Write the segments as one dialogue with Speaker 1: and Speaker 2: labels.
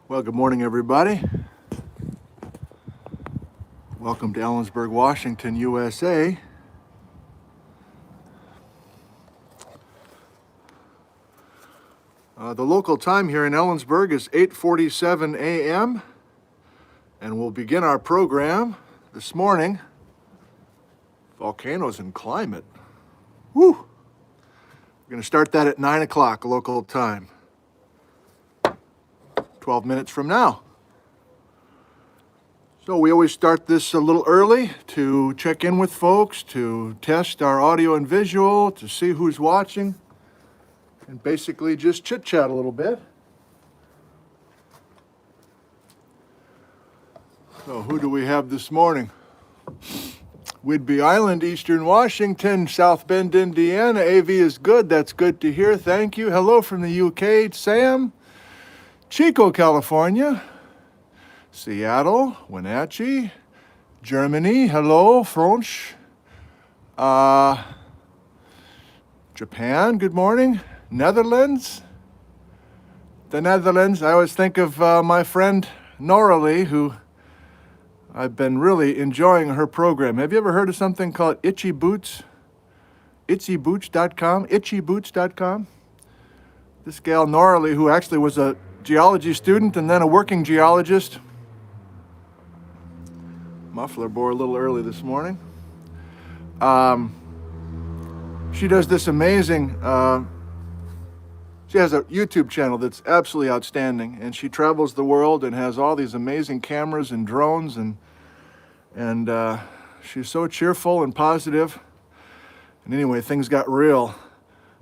Speaker 1: Well, good morning, everybody. Welcome to Ellensburg, Washington, USA. The local time here in Ellensburg is 8:47 a.m. and we'll begin our program this morning. Volcanoes and climate. Woo! We're going to start that at 9 o'clock local time. 12 minutes from now. So we always start this a little early to check in with folks, to test our audio and visual, to see who's watching, and basically just chit-chat a little bit. So who do we have this morning? Whidbey Island, Eastern Washington, South Bend, Indiana. AV is good. That's good to hear. Thank you. Hello from the UK, Sam. Chico, California. Seattle, Wenatchee. Germany, hello, French. Japan, good morning. Netherlands. The Netherlands, I always think of my friend Noralie, who I've been really enjoying her program. Have you ever heard of something called Itchy Boots? Itsyboots.com? Itchyboots.com? This gal Noralie, who actually was a geology student and then a working geologist. Muffler bore a little early this morning. She does this amazing, she has a YouTube channel that's absolutely outstanding, and she travels the world and has all these amazing cameras and drones, and she's so cheerful and positive. And anyway, things got real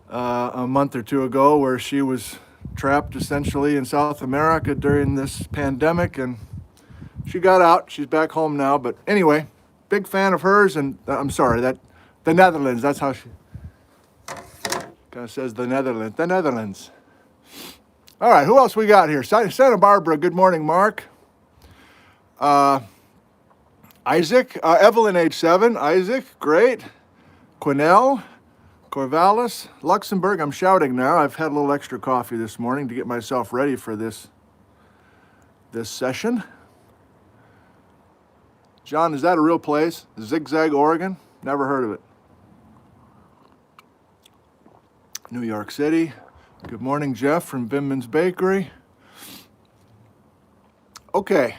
Speaker 1: a month or two ago, where she was trapped essentially in South America during this pandemic, and she got out. She's back home now, but anyway, big fan of hers. And I'm sorry, that the Netherlands, that's how she kind of says the Netherlands. All right, who else we got here? Santa Barbara, good morning, Mark. Isaac, Evelyn, age 7. Isaac, great. Quinnell, Corvallis, Luxembourg. I'm shouting now. I've had a little extra coffee this morning to get myself ready for this session. John, is that a real place? Zigzag, Oregon? Never heard of it. New York City. Good morning, Jeff from Bimman's Bakery. Okay.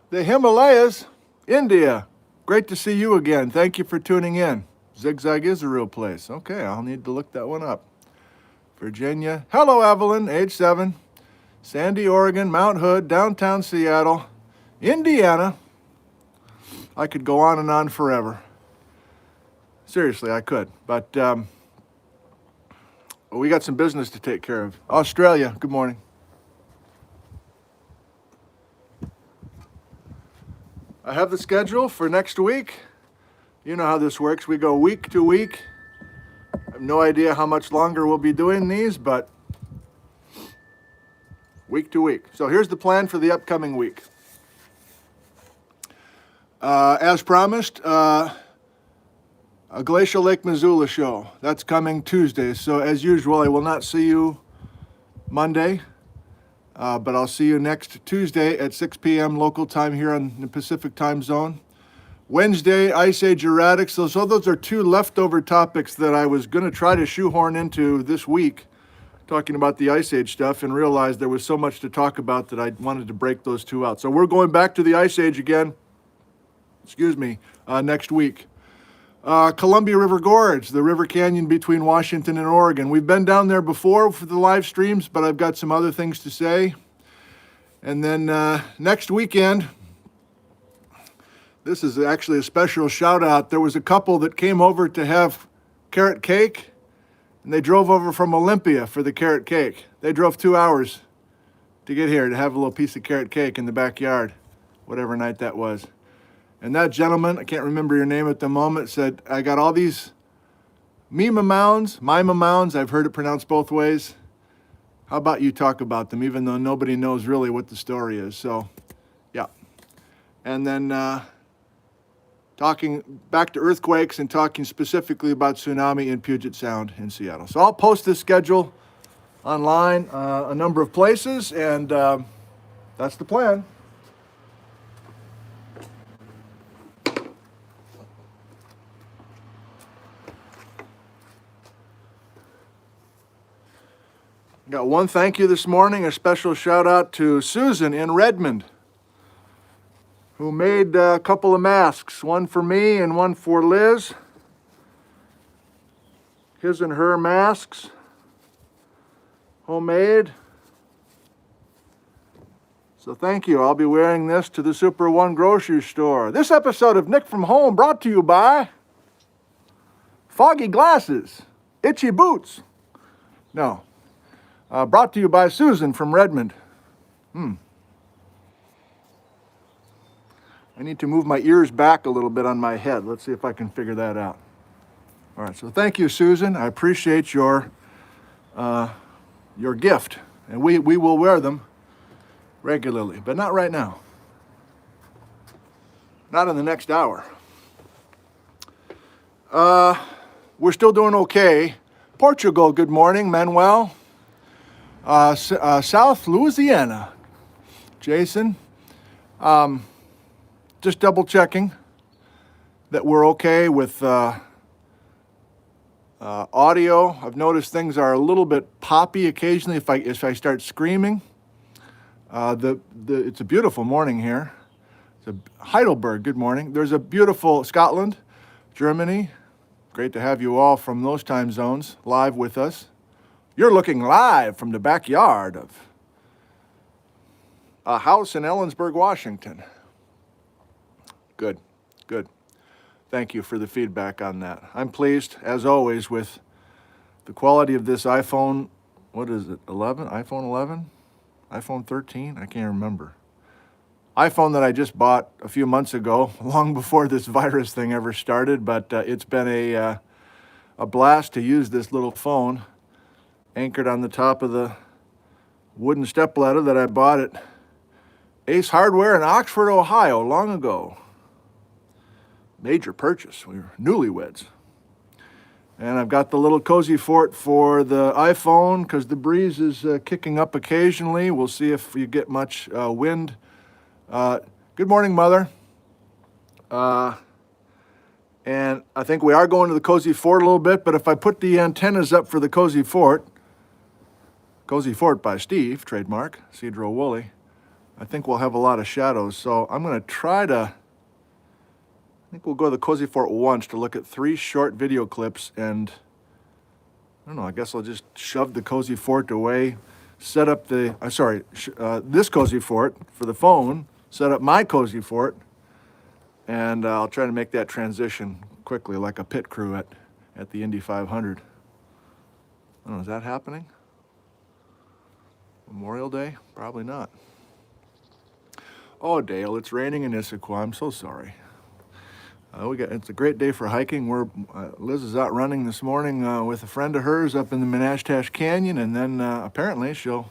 Speaker 1: The Himalayas, India. Great to see you again. Thank you for tuning in. Zigzag is a real place. Okay, I'll need to look that one up. Virginia. Hello, Evelyn, age 7. Sandy, Oregon, Mount Hood, downtown Seattle. Indiana. I could go on and on forever. Seriously, I could. But we got some business to take care of. Australia, good morning. I have the schedule for next week. You know how this works. We go week to week. I have no idea how much longer we'll be doing these, but week to week. So here's the plan for the upcoming week. As promised, a Glacial Lake Missoula show. That's coming Tuesday. So as usual, I will not see you Monday, but I'll see you next Tuesday at 6 p.m. local time here on the Pacific time zone. Wednesday, Ice Age erratics. So those are two leftover topics that I was going to try to shoehorn into this week, talking about the Ice Age stuff, and realized there was so much to talk about that I wanted to break those two out. So we're going back to the Ice Age again, next week. Columbia River Gorge, the river canyon between Washington and Oregon. We've been down there before for the live streams, but I've got some other things to say. And then next weekend, this is actually a special shout out. There was a couple that came over to have carrot cake, and they drove over from Olympia for the carrot cake. They drove 2 hours to get here to have a little piece of carrot cake in the backyard, whatever night that was. And that gentleman, I can't remember your name at the moment, said, I got all these Mima mounds, I've heard it pronounced both ways. How about you talk about them, even though nobody knows really what the story is. So, yeah. And then talking back to earthquakes and talking specifically about tsunami in Puget Sound in Seattle. So I'll post this schedule online, a number of places, and That's the plan. Got one thank you this morning, a special shout out to Susan in Redmond, who made a couple of masks, one for me and one for Liz. His and her masks, homemade. So thank you. I'll be wearing this to the Super One grocery store. This episode of Nick from Home brought to you by foggy glasses, itchy boots. No. Brought to you by Susan from Redmond. I need to move my ears back a little bit on my head. Let's see if I can figure that out. All right, so thank you, Susan. I appreciate your gift. And we will wear them regularly, but not right now. Not in the next hour. We're still doing okay. Portugal, good morning, Manuel. South Louisiana, Jason. Just double checking that we're okay with audio. I've noticed things are a little bit poppy occasionally if I start screaming. It's a beautiful morning here. It's a Heidelberg, good morning. There's a beautiful Scotland, Germany. Great to have you all from those time zones live with us. You're looking live from the backyard of a house in Ellensburg, Washington. Good, good. Thank you for the feedback on that. I'm pleased, as always, with the quality of this iPhone, what is it, 11? iPhone 11? iPhone 13? I can't remember. iPhone that I just bought a few months ago, long before this virus thing ever started, but it's been a blast to use this little phone anchored on the top of the wooden stepladder that I bought at Ace Hardware in Oxford, Ohio, long ago. Major purchase. We were newlyweds. And I've got the little cozy fort for the iPhone because the breeze is kicking up occasionally. We'll see if you get much wind. Good morning, Mother. And I think we are going to the cozy fort a little bit, but if I put the antennas up for the cozy fort by Steve, trademark, Cedro Woolley, I think we'll have a lot of shadows. So I'm going to try to, I think we'll go to the cozy fort once to look at 3 short video clips, and I don't know, I guess I'll just shove the cozy fort away, set up the, this cozy fort for the phone, set up my cozy fort, and I'll try to make that transition quickly like a pit crew at the Indy 500. I don't know, is that happening? Memorial Day? Probably not. Oh, Dale, it's raining in Issaquah. I'm so sorry. It's a great day for hiking. Liz is out running this morning with a friend of hers up in the Menashtash Canyon, and then apparently she'll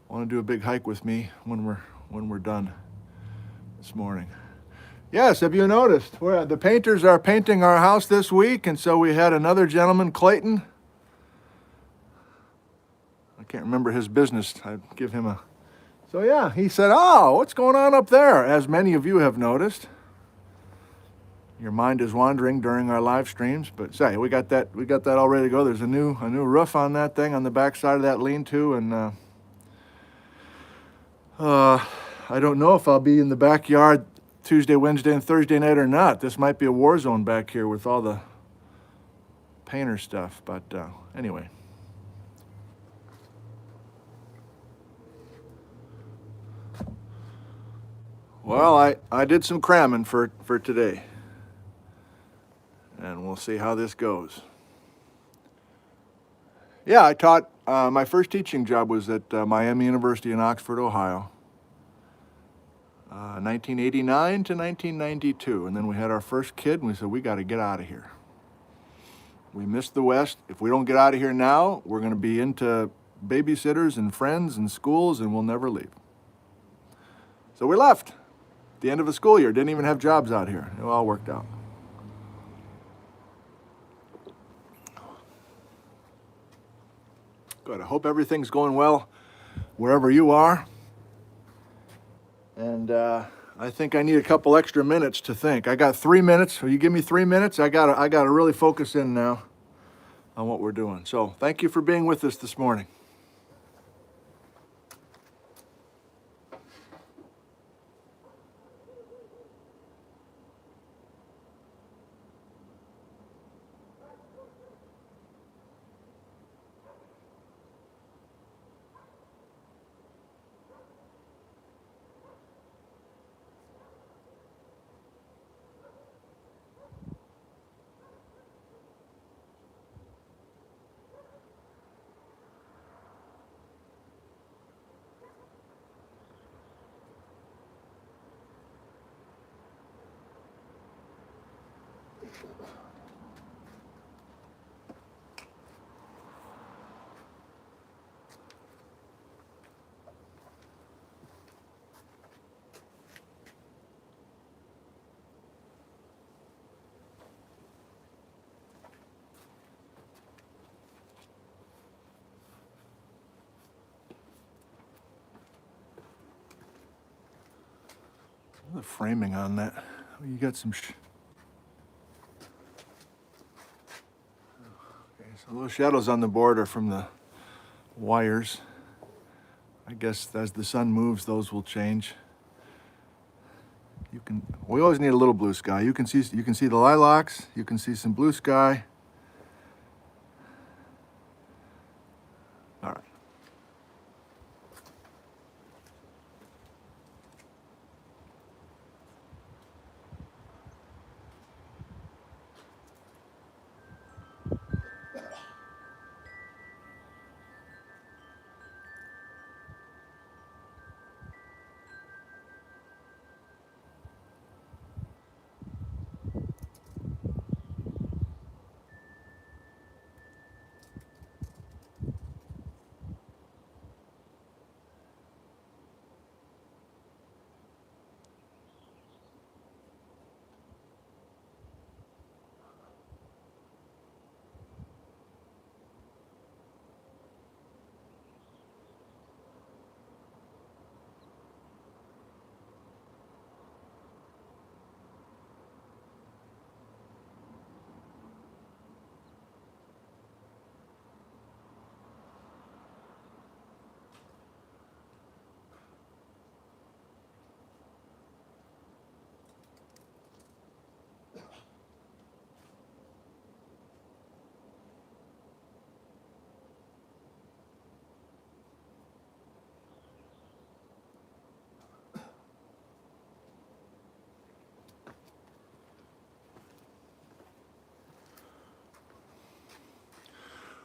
Speaker 1: want to do a big hike with me when we're done this morning. Yes, have you noticed? The painters are painting our house this week, and so we had another gentleman, Clayton. I can't remember his business. I'd give him a... So yeah, he said, "Oh, what's going on up there?" As many of you have noticed. Your mind is wandering during our live streams, but say we got that all ready to go. There's a new roof on that thing on the back side of that lean-to, and I don't know if I'll be in the backyard Tuesday, Wednesday, and Thursday night or not. This might be a war zone back here with all the painter stuff, but anyway. Well, I did some cramming for today, and we'll see how this goes. Yeah, I taught, my first teaching job was at Miami University in Oxford, Ohio, 1989 to 1992, and then we had our first kid, and we said, we got to get out of here. We missed the West. If we don't get out of here now, we're going to be into babysitters and friends and schools, and we'll never leave. So we left. The end of the school year, didn't even have jobs out here. It all worked out. Good, I hope everything's going well wherever you are. And I think I need a couple extra minutes to think. I got 3 minutes. Will you give me 3 minutes? I gotta really focus in now on what we're doing. So thank you for being with us this morning. The framing on that. You got some. Okay, so those shadows on the board are from the wires. I guess as the sun moves, those will change. We always need a little blue sky. You can see the lilacs. You can see some blue sky. All right.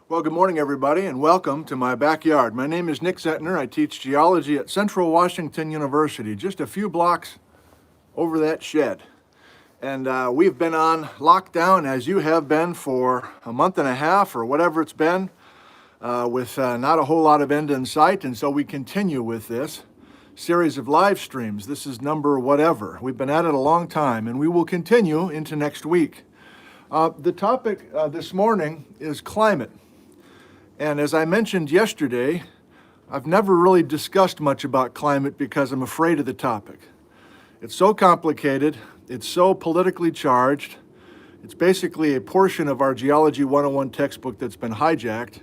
Speaker 1: Well, good morning, everybody, and welcome to my backyard. My name is Nick Zentner. I teach geology at Central Washington University, just a few blocks over that shed. And we've been on lockdown, as you have been, for a month and a half or whatever it's been, with not a whole lot of end in sight. And so we continue with this series of live streams. This is number whatever. We've been at it a long time, and we will continue into next week. The topic this morning is climate. And as I mentioned yesterday, I've never really discussed much about climate because I'm afraid of the topic. It's so complicated, it's so politically charged, it's basically a portion of our Geology 101 textbook that's been hijacked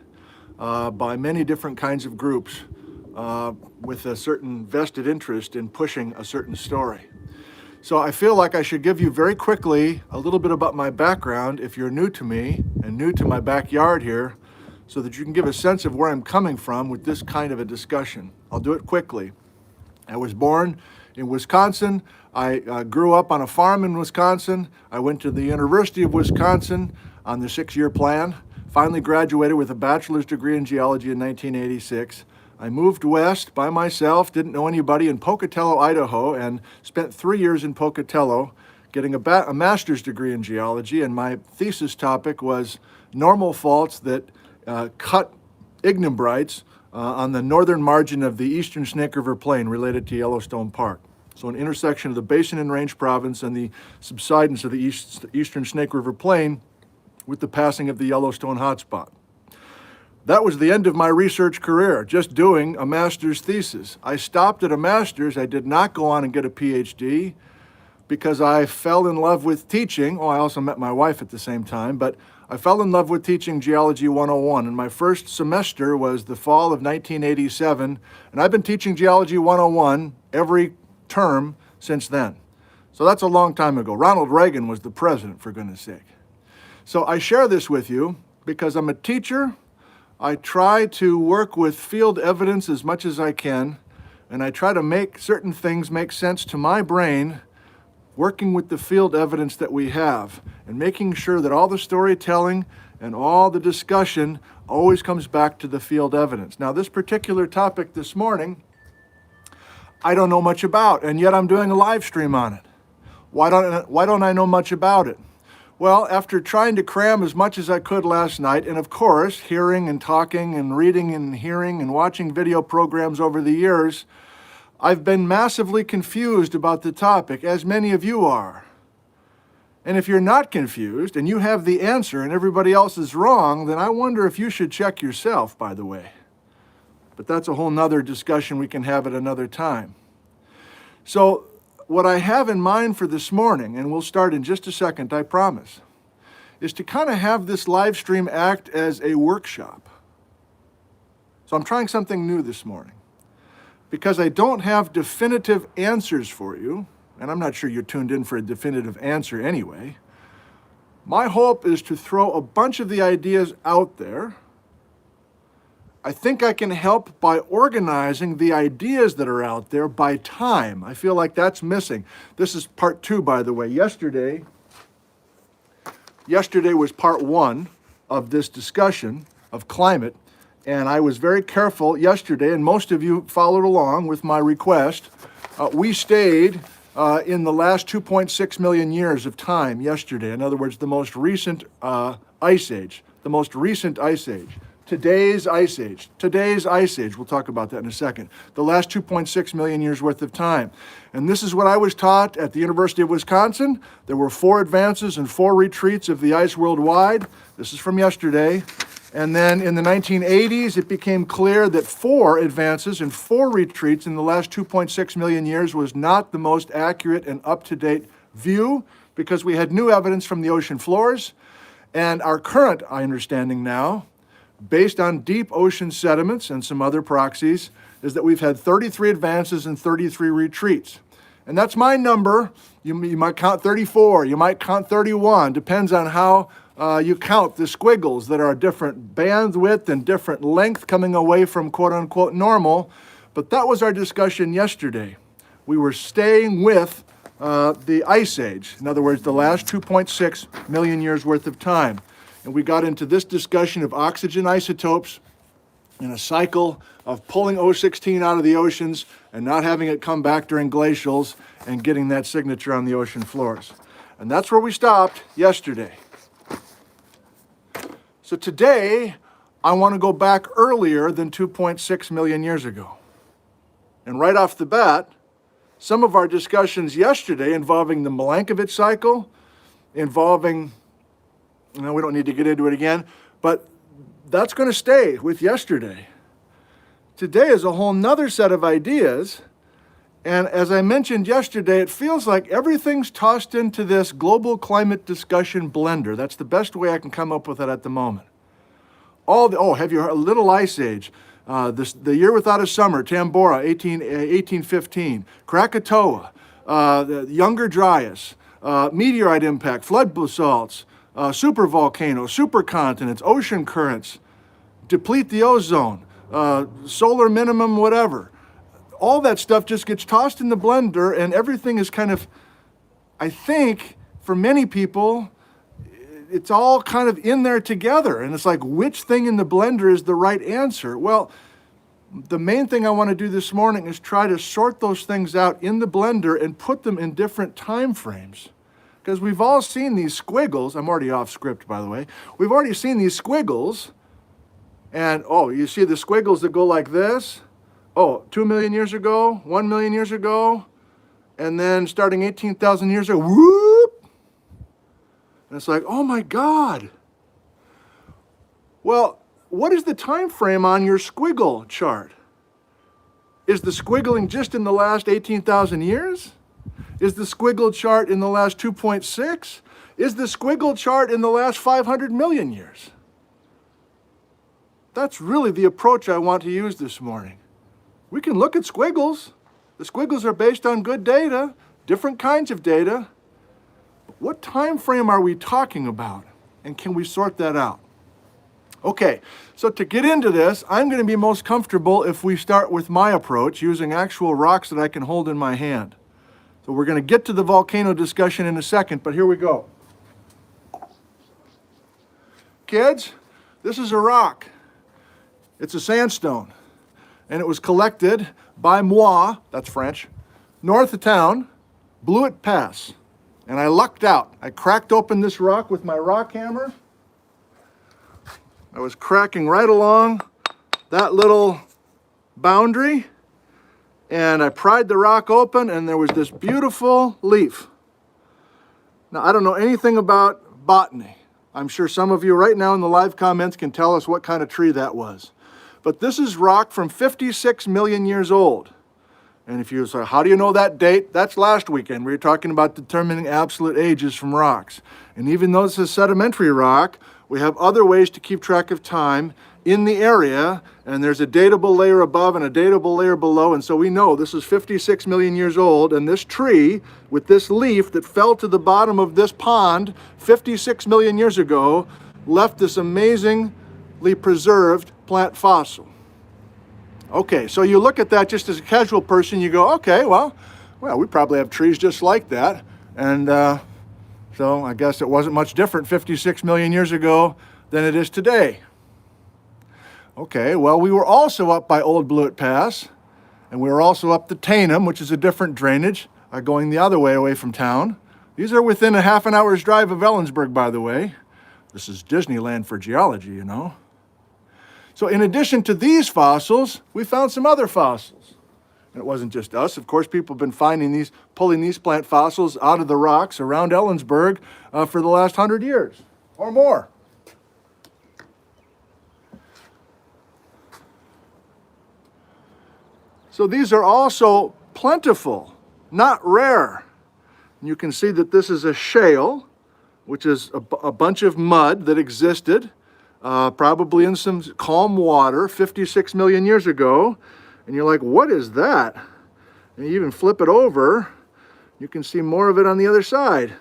Speaker 1: by many different kinds of groups with a certain vested interest in pushing a certain story. So I feel like I should give you very quickly a little bit about my background if you're new to me and new to my backyard here, so that you can give a sense of where I'm coming from with this kind of a discussion. I'll do it quickly. I was born in Wisconsin. I grew up on a farm in Wisconsin. I went to the University of Wisconsin on the 6-year plan, finally graduated with a bachelor's degree in geology in 1986. I moved west by myself, didn't know anybody, in Pocatello, Idaho, and spent 3 years in Pocatello getting a master's degree in geology, and my thesis topic was normal faults that cut ignimbrites on the northern margin of the eastern Snake River Plain related to Yellowstone Park. So an intersection of the Basin and Range Province and the subsidence of the eastern Snake River Plain with the passing of the Yellowstone hotspot. That was the end of my research career, just doing a master's thesis. I stopped at a master's. I did not go on and get a PhD because I fell in love with teaching. Oh, I also met my wife at the same time, but I fell in love with teaching Geology 101, and my first semester was the fall of 1987, and I've been teaching Geology 101 every term since then. So that's a long time ago. Ronald Reagan was the president, for goodness sake. So I share this with you because I'm a teacher. I try to work with field evidence as much as I can, and I try to make certain things make sense to my brain, working with the field evidence that we have, and making sure that all the storytelling and all the discussion always comes back to the field evidence. Now, this particular topic this morning, I don't know much about, and yet I'm doing a live stream on it. Why don't I know much about it? Well, after trying to cram as much as I could last night, and of course, hearing and talking and reading and hearing and watching video programs over the years, I've been massively confused about the topic, as many of you are. And if you're not confused and you have the answer and everybody else is wrong, then I wonder if you should check yourself, by the way. But that's a whole nother discussion we can have at another time. So what I have in mind for this morning, and we'll start in just a second, I promise, is to kind of have this live stream act as a workshop. So I'm trying something new this morning. Because I don't have definitive answers for you, and I'm not sure you're tuned in for a definitive answer anyway, my hope is to throw a bunch of the ideas out there. I think I can help by organizing the ideas that are out there by time. I feel like that's missing. This is part 2, by the way. Yesterday was part 1 of this discussion of climate. And I was very careful yesterday, and most of you followed along with my request. We stayed in the last 2.6 million years of time yesterday. In other words, the most recent ice age, Today's ice age. We'll talk about that in a second. The last 2.6 million years worth of time. And this is what I was taught at the University of Wisconsin. There were 4 advances and 4 retreats of the ice worldwide. This is from yesterday. And then in the 1980s, it became clear that 4 advances and 4 retreats in the last 2.6 million years was not the most accurate and up-to-date view because we had new evidence from the ocean floors. And our current understanding now, based on deep ocean sediments and some other proxies, is that we've had 33 advances and 33 retreats. And that's my number. You might count 34, you might count 31, depends on how you count the squiggles that are different bandwidth and different length coming away from quote-unquote normal. But that was our discussion yesterday. We were staying with the Ice Age, in other words, the last 2.6 million years worth of time. And we got into this discussion of oxygen isotopes in a cycle of pulling O16 out of the oceans and not having it come back during glacials and getting that signature on the ocean floors. And that's where we stopped yesterday. So today, I want to go back earlier than 2.6 million years ago. And right off the bat, some of our discussions yesterday involving the Milankovitch cycle, involving, we don't need to get into it again, but that's going to stay with yesterday. Today is a whole nother set of ideas. And as I mentioned yesterday, it feels like everything's tossed into this global climate discussion blender. That's the best way I can come up with it at the moment. Have you heard? Little Ice Age, the year without a summer, Tambora, 1815, Krakatoa, the Younger Dryas, meteorite impact, flood basalts, supervolcanoes, supercontinents, ocean currents, deplete the ozone, solar minimum, whatever. All that stuff just gets tossed in the blender, and everything is kind of, I think, for many people, it's all kind of in there together. And it's like, which thing in the blender is the right answer? Well, the main thing I want to do this morning is try to sort those things out in the blender and put them in different time frames. Because we've all seen these squiggles. I'm already off script, by the way. We've already seen these squiggles. And, you see the squiggles that go like this? 2 million years ago, 1 million years ago, and then starting 18,000 years ago, whoop! And it's like, oh my God. Well, what is the time frame on your squiggle chart? Is the squiggling just in the last 18,000 years? Is the squiggle chart in the last 2.6? Is the squiggle chart in the last 500 million years? That's really the approach I want to use this morning. We can look at squiggles. The squiggles are based on good data, different kinds of data. What time frame are we talking about? And can we sort that out? Okay, so to get into this, I'm going to be most comfortable if we start with my approach using actual rocks that I can hold in my hand. So we're going to get to the volcano discussion in a second, but here we go. Kids, this is a rock. It's a sandstone, and it was collected by moi, that's French, north of town, Blewett Pass. And I lucked out. I cracked open this rock with my rock hammer. I was cracking right along that little boundary, and I pried the rock open, and there was this beautiful leaf. Now, I don't know anything about botany. I'm sure some of you right now in the live comments can tell us what kind of tree that was. But this is rock from 56 million years old. And if you say, how do you know that date? That's last weekend. We were talking about determining absolute ages from rocks. And even though this is sedimentary rock, we have other ways to keep track of time in the area. And there's a datable layer above and a datable layer below. And so we know this is 56 million years old. And this tree with this leaf that fell to the bottom of this pond 56 million years ago left this amazingly preserved plant fossil. Okay, so you look at that just as a casual person, you go, okay, well, we probably have trees just like that. And so I guess it wasn't much different 56 million years ago than it is today. Okay, well, we were also up by Old Blewett Pass, and we were also up the Tainham, which is a different drainage, going the other way away from town. These are within a half an hour's drive of Ellensburg, by the way. This is Disneyland for geology, you know. So in addition to these fossils, we found some other fossils. And it wasn't just us. Of course, people have been pulling these plant fossils out of the rocks around Ellensburg for the last 100 years or more. So these are also plentiful, not rare. And you can see that this is a shale, which is a bunch of mud that existed probably in some calm water 56 million years ago. And you're like, what is that? And you even flip it over, you can see more of it on the other side.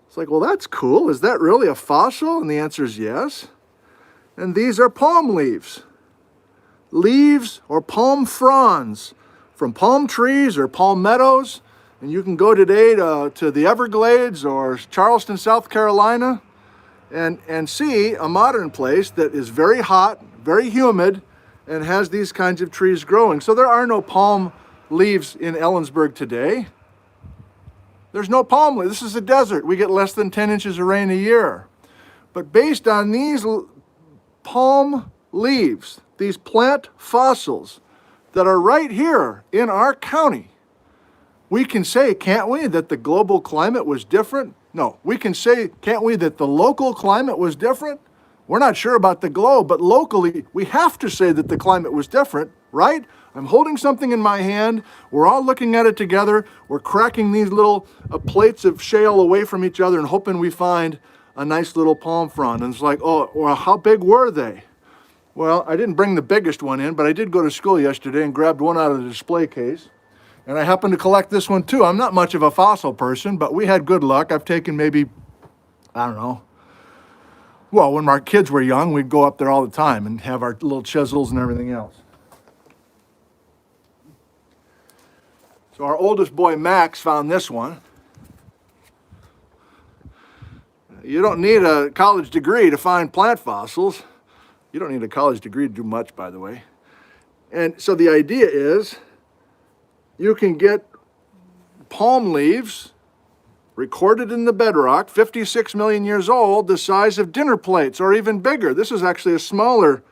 Speaker 1: It's like, well, that's cool. Is that really a fossil? And the answer is yes. And these are palm leaves. Leaves or palm fronds from palm trees or palmettos. And you can go today to the Everglades or Charleston, South Carolina, and see a modern place that is very hot, very humid, and has these kinds of trees growing. So there are no palm leaves in Ellensburg today. There's no palm leaves. This is a desert. We get less than 10 inches of rain a year. But based on these palm leaves, these plant fossils that are right here in our county, we can say, can't we, that the global climate was different? No, we can say, can't we, that the local climate was different? We're not sure about the globe, but locally, we have to say that the climate was different, right? I'm holding something in my hand. We're all looking at it together. We're cracking these little plates of shale away from each other and hoping we find a nice little palm frond. And it's like, oh, well, how big were they? Well, I didn't bring the biggest one in, but I did go to school yesterday and grabbed one out of the display case. And I happened to collect this one too. I'm not much of a fossil person, but we had good luck. I've taken maybe, I don't know. Well, when our kids were young, we'd go up there all the time and have our little chisels and everything else. So our oldest boy, Max, found this one. You don't need a college degree to find plant fossils. You don't need a college degree to do much, by the way. And so the idea is, you can get palm leaves recorded in the bedrock, 56 million years old, the size of dinner plates or even bigger. This is actually a smaller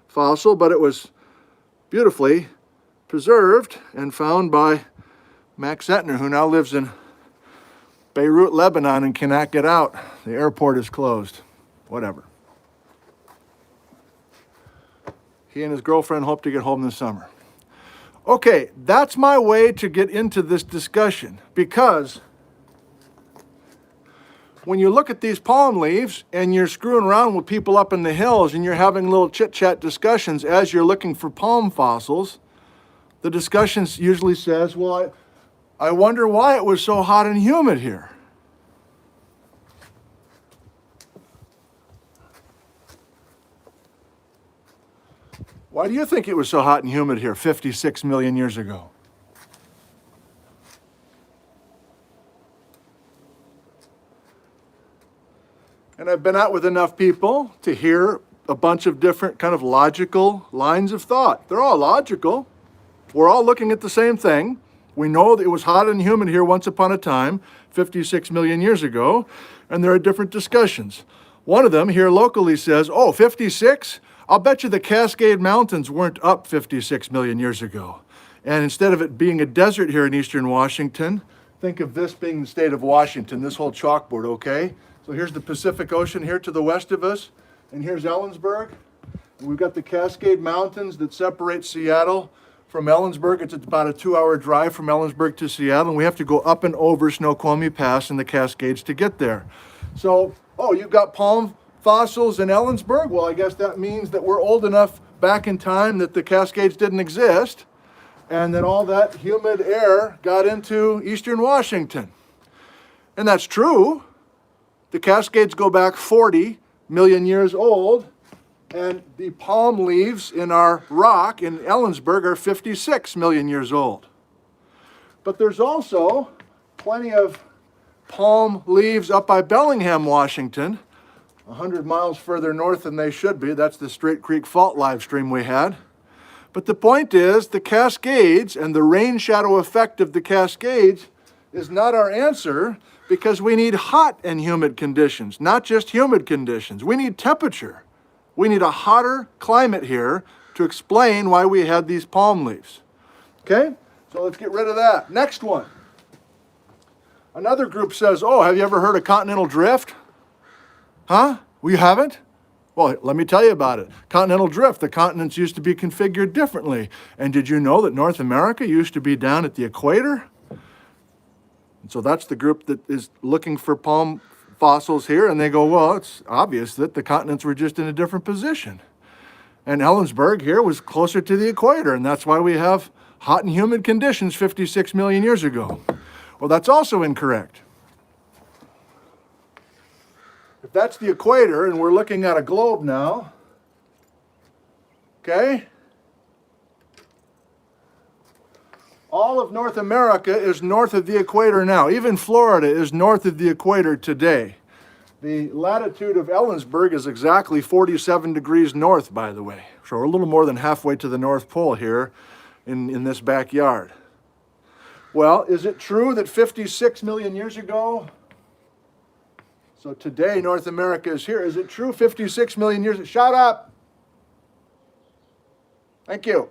Speaker 1: fossil, but it was beautifully preserved and found by Max Zentner, who now lives in Beirut, Lebanon, and cannot get out. The airport is closed. Whatever. He and his girlfriend hope to get home this summer. Okay, that's my way to get into this discussion, because when you look at these palm leaves and you're screwing around with people up in the hills and you're having little chit-chat discussions as you're looking for palm fossils, the discussions usually says, well, I wonder why it was so hot and humid here. Why do you think it was so hot and humid here 56 million years ago? And I've been out with enough people to hear a bunch of different kind of logical lines of thought. They're all logical. We're all looking at the same thing. We know that it was hot and humid here once upon a time, 56 million years ago, and there are different discussions. One of them here locally says, oh, 56? I'll bet you the Cascade Mountains weren't up 56 million years ago. And instead of it being a desert here in eastern Washington, think of this being the state of Washington, this whole chalkboard, okay? So here's the Pacific Ocean here to the west of us, and here's Ellensburg. And we've got the Cascade Mountains that separate Seattle from Ellensburg. It's about a 2-hour drive from Ellensburg to Seattle, and we have to go up and over Snoqualmie Pass and the Cascades to get there. So, oh, you've got palm fossils in Ellensburg? Well, I guess that means that we're old enough back in time that the Cascades didn't exist, and that all that humid air got into eastern Washington. And that's true. The Cascades go back 40 million years old, and the palm leaves in our rock in Ellensburg are 56 million years old. But there's also plenty of palm leaves up by Bellingham, Washington, 100 miles further north than they should be. That's the Straight Creek Fault live stream we had. But the point is, the Cascades and the rain shadow effect of the Cascades is not our answer, because we need hot and humid conditions, not just humid conditions. We need temperature. We need a hotter climate here to explain why we had these palm leaves. Okay, so let's get rid of that. Next one. Another group says, oh, have you ever heard of Continental Drift? Huh? Well, you haven't? Well, let me tell you about it. Continental Drift, the continents used to be configured differently. And did you know that North America used to be down at the equator? And so that's the group that is looking for palm fossils here, and they go, well, it's obvious that the continents were just in a different position. And Ellensburg here was closer to the equator, and that's why we have hot and humid conditions 56 million years ago. Well, that's also incorrect. If that's the equator, and we're looking at a globe now, okay? All of North America is north of the equator now. Even Florida is north of the equator today. The latitude of Ellensburg is exactly 47 degrees north, by the way. So we're a little more than halfway to the North Pole here in this backyard. Well, is it true that 56 million years ago, so today North America is here, is it true 56 million years, shut up! Thank you.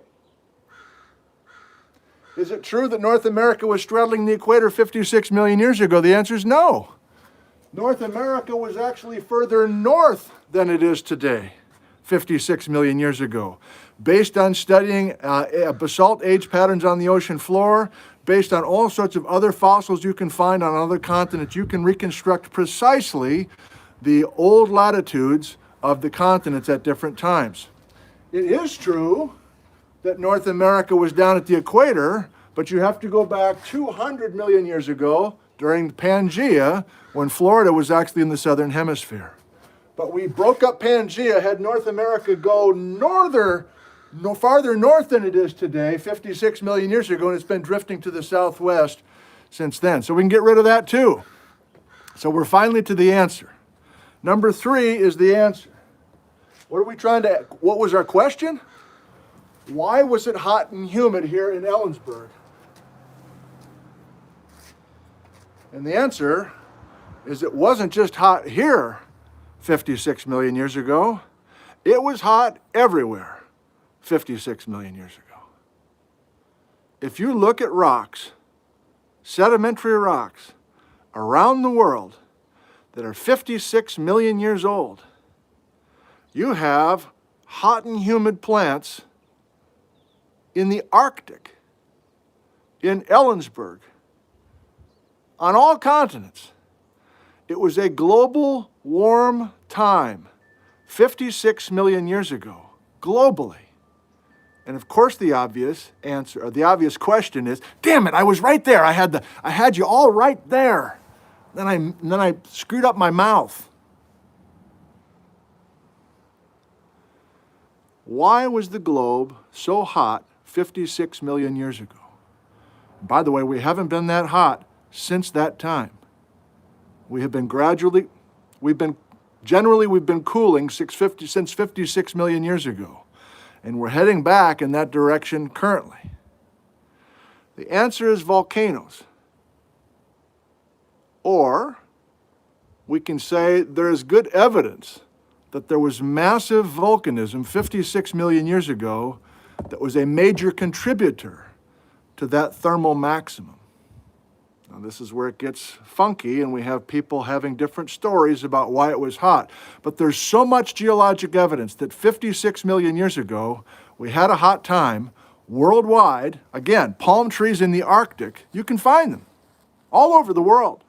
Speaker 1: Is it true that North America was straddling the equator 56 million years ago? The answer is no. North America was actually further north than it is today, 56 million years ago. Based on studying basalt age patterns on the ocean floor, based on all sorts of other fossils you can find on other continents, you can reconstruct precisely the old latitudes of the continents at different times. It is true that North America was down at the equator, but you have to go back 200 million years ago during Pangaea, when Florida was actually in the southern hemisphere. But we broke up Pangaea, had North America go farther north than it is today, 56 million years ago, and it's been drifting to the southwest since then. So we can get rid of that too. So we're finally to the answer. Number 3 is the answer. What was our question? Why was it hot and humid here in Ellensburg? And the answer is it wasn't just hot here 56 million years ago. It was hot everywhere 56 million years ago. If you look at rocks, sedimentary rocks, around the world that are 56 million years old, you have hot and humid plants in the Arctic, in Ellensburg, on all continents. It was a global warm time 56 million years ago, globally. And of course the obvious answer, or the obvious question is, damn it, I was right there. I had you all right there. Then I screwed up my mouth. Why was the globe so hot 56 million years ago? By the way, we haven't been that hot since that time. We've been cooling since 56 million years ago. And we're heading back in that direction currently. The answer is volcanoes. Or we can say there is good evidence that there was massive volcanism 56 million years ago that was a major contributor to that thermal maximum. Now, this is where it gets funky, and we have people having different stories about why it was hot. But there's so much geologic evidence that 56 million years ago, we had a hot time worldwide. Again, palm trees in the Arctic, you can find them all over the world.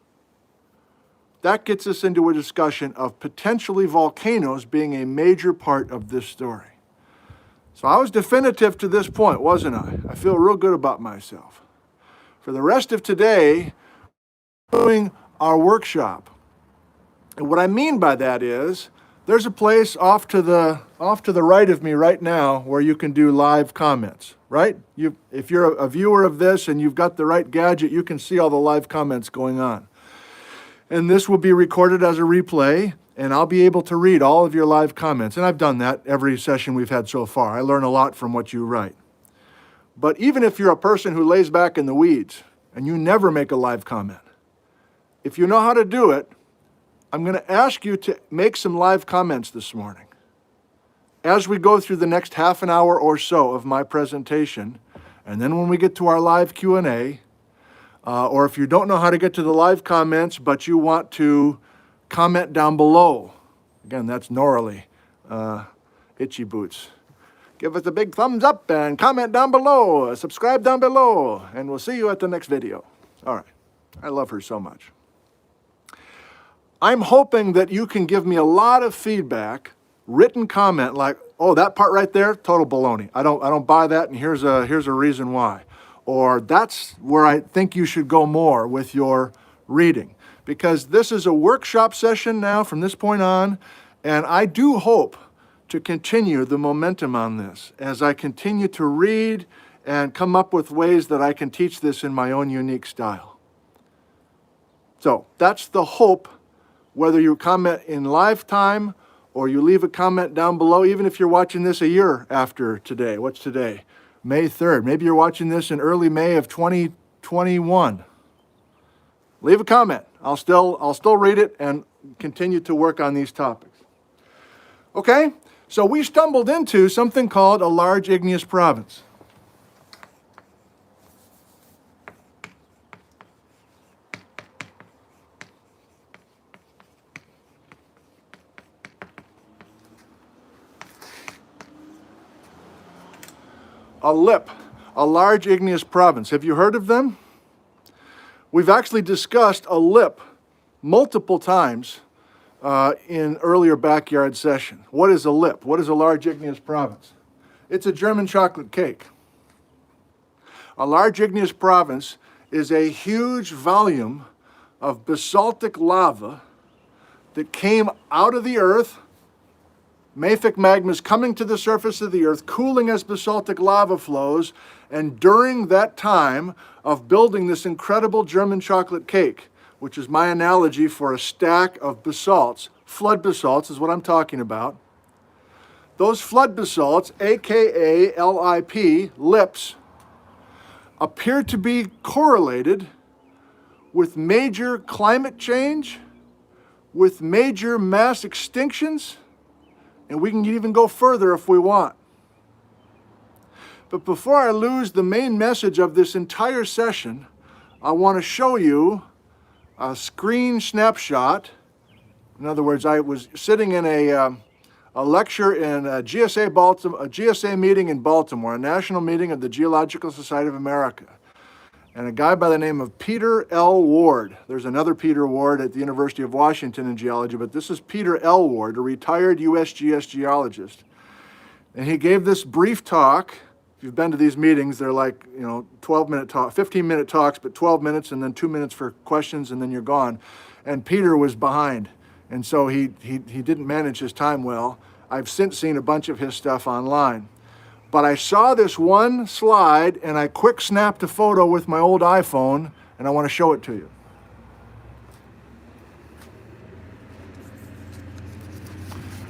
Speaker 1: That gets us into a discussion of potentially volcanoes being a major part of this story. So I was definitive to this point, wasn't I? I feel real good about myself. For the rest of today, we're doing our workshop. And what I mean by that is, there's a place off to the right of me right now where you can do live comments, right? If you're a viewer of this and you've got the right gadget, you can see all the live comments going on. And this will be recorded as a replay, and I'll be able to read all of your live comments. And I've done that every session we've had so far. I learn a lot from what you write. But even if you're a person who lays back in the weeds and you never make a live comment, if you know how to do it, I'm going to ask you to make some live comments this morning. As we go through the next half an hour or so of my presentation, and then when we get to our live Q&A, or if you don't know how to get to the live comments, but you want to comment down below. Again, that's Norley, Itchy Boots. Give us a big thumbs up and comment down below, subscribe down below, and we'll see you at the next video. All right, I love her so much. I'm hoping that you can give me a lot of feedback, written comment like, oh, that part right there, total baloney. I don't buy that, and here's a reason why. Or that's where I think you should go more with your reading. Because this is a workshop session now from this point on, and I do hope to continue the momentum on this as I continue to read and come up with ways that I can teach this in my own unique style. So that's the hope, whether you comment in live time or you leave a comment down below, even if you're watching this a year after today. What's today? May 3rd. Maybe you're watching this in early May of 2021. Leave a comment. I'll still read it and continue to work on these topics. Okay, so we stumbled into something called a large igneous province. A lip, a large igneous province. Have you heard of them? We've actually discussed a lip multiple times in earlier backyard session. What is a lip? What is a large igneous province? It's a German chocolate cake. A large igneous province is a huge volume of basaltic lava that came out of the earth. Mafic magma is coming to the surface of the earth, cooling as basaltic lava flows, and during that time of building this incredible German chocolate cake, which is my analogy for a stack of basalts, flood basalts is what I'm talking about. Those flood basalts, aka LIP, lips, appear to be correlated with major climate change, with major mass extinctions, and we can even go further if we want. But before I lose the main message of this entire session, I want to show you a screen snapshot. In other words, I was sitting in a a lecture in a GSA meeting in Baltimore, a national meeting of the Geological Society of America. And a guy by the name of Peter L. Ward. There's another Peter Ward at the University of Washington in geology, but this is Peter L. Ward, a retired USGS geologist. And he gave this brief talk. If you've been to these meetings, they're like, 12-minute talk, 15-minute talks, but 12 minutes and then 2 minutes for questions and then you're gone. And Peter was behind. And so he didn't manage his time well. I've since seen a bunch of his stuff online. But I saw this one slide and I quick snapped a photo with my old iPhone and I want to show it to you.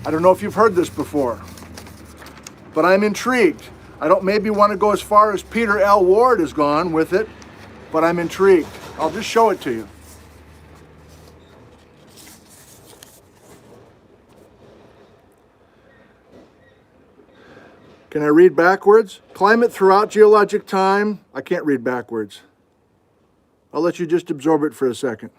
Speaker 1: I don't know if you've heard this before, but I'm intrigued. I don't maybe want to go as far as Peter L. Ward has gone with it, but I'm intrigued. I'll just show it to you. Can I read backwards? Climate throughout geologic time. I can't read backwards. I'll let you just absorb it for a second.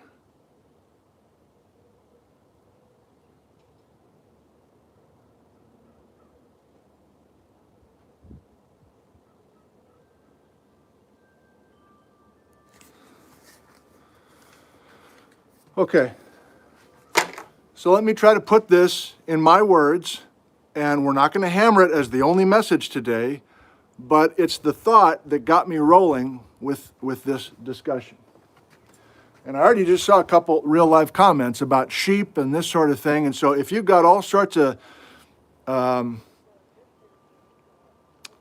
Speaker 1: Okay. So let me try to put this in my words. And we're not going to hammer it as the only message today, but it's the thought that got me rolling with this discussion. And I already just saw a couple real-life comments about sheep and this sort of thing. And so if you've got all sorts of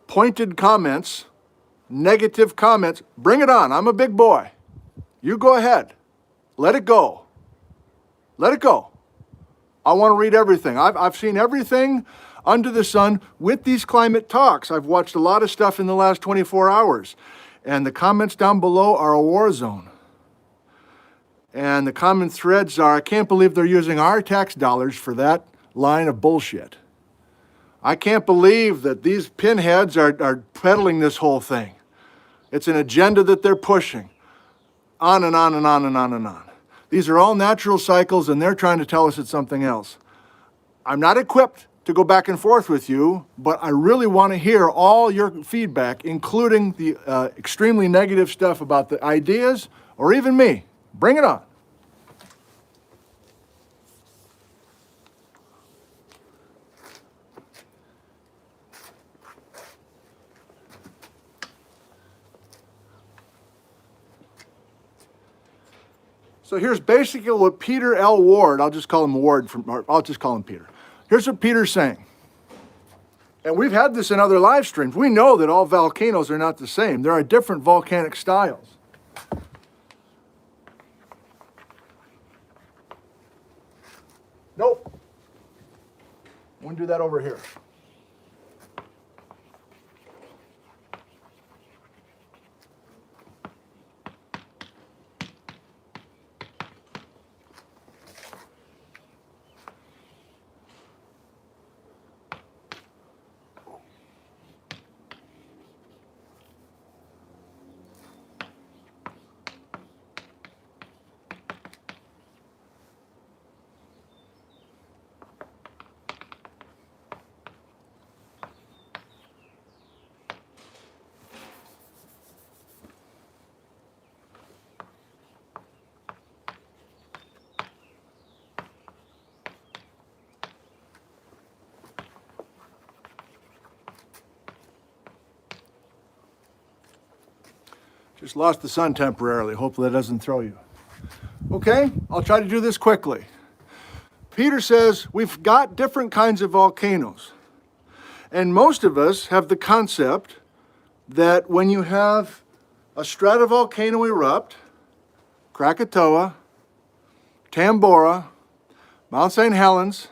Speaker 1: pointed comments, negative comments, bring it on. I'm a big boy. You go ahead. Let it go. Let it go. I want to read everything. I've seen everything under the sun with these climate talks. I've watched a lot of stuff in the last 24 hours. And the comments down below are a war zone. And the common threads are, I can't believe they're using our tax dollars for that line of bullshit. I can't believe that these pinheads are peddling this whole thing. It's an agenda that they're pushing. On and on and on and on and on. These are all natural cycles and they're trying to tell us it's something else. I'm not equipped to go back and forth with you, but I really want to hear all your feedback, including the extremely negative stuff about the ideas or even me. Bring it on. So here's basically what Peter L. Ward, I'll just call him Ward, I'll just call him Peter. Here's what Peter's saying. And we've had this in other live streams. We know that all volcanoes are not the same. There are different volcanic styles. Nope. I'm going to do that over here. Just lost the sun temporarily. Hopefully that doesn't throw you. Okay, I'll try to do this quickly. Peter says we've got different kinds of volcanoes. And most of us have the concept that when you have a stratovolcano erupt, Krakatoa, Tambora, Mount St. Helens,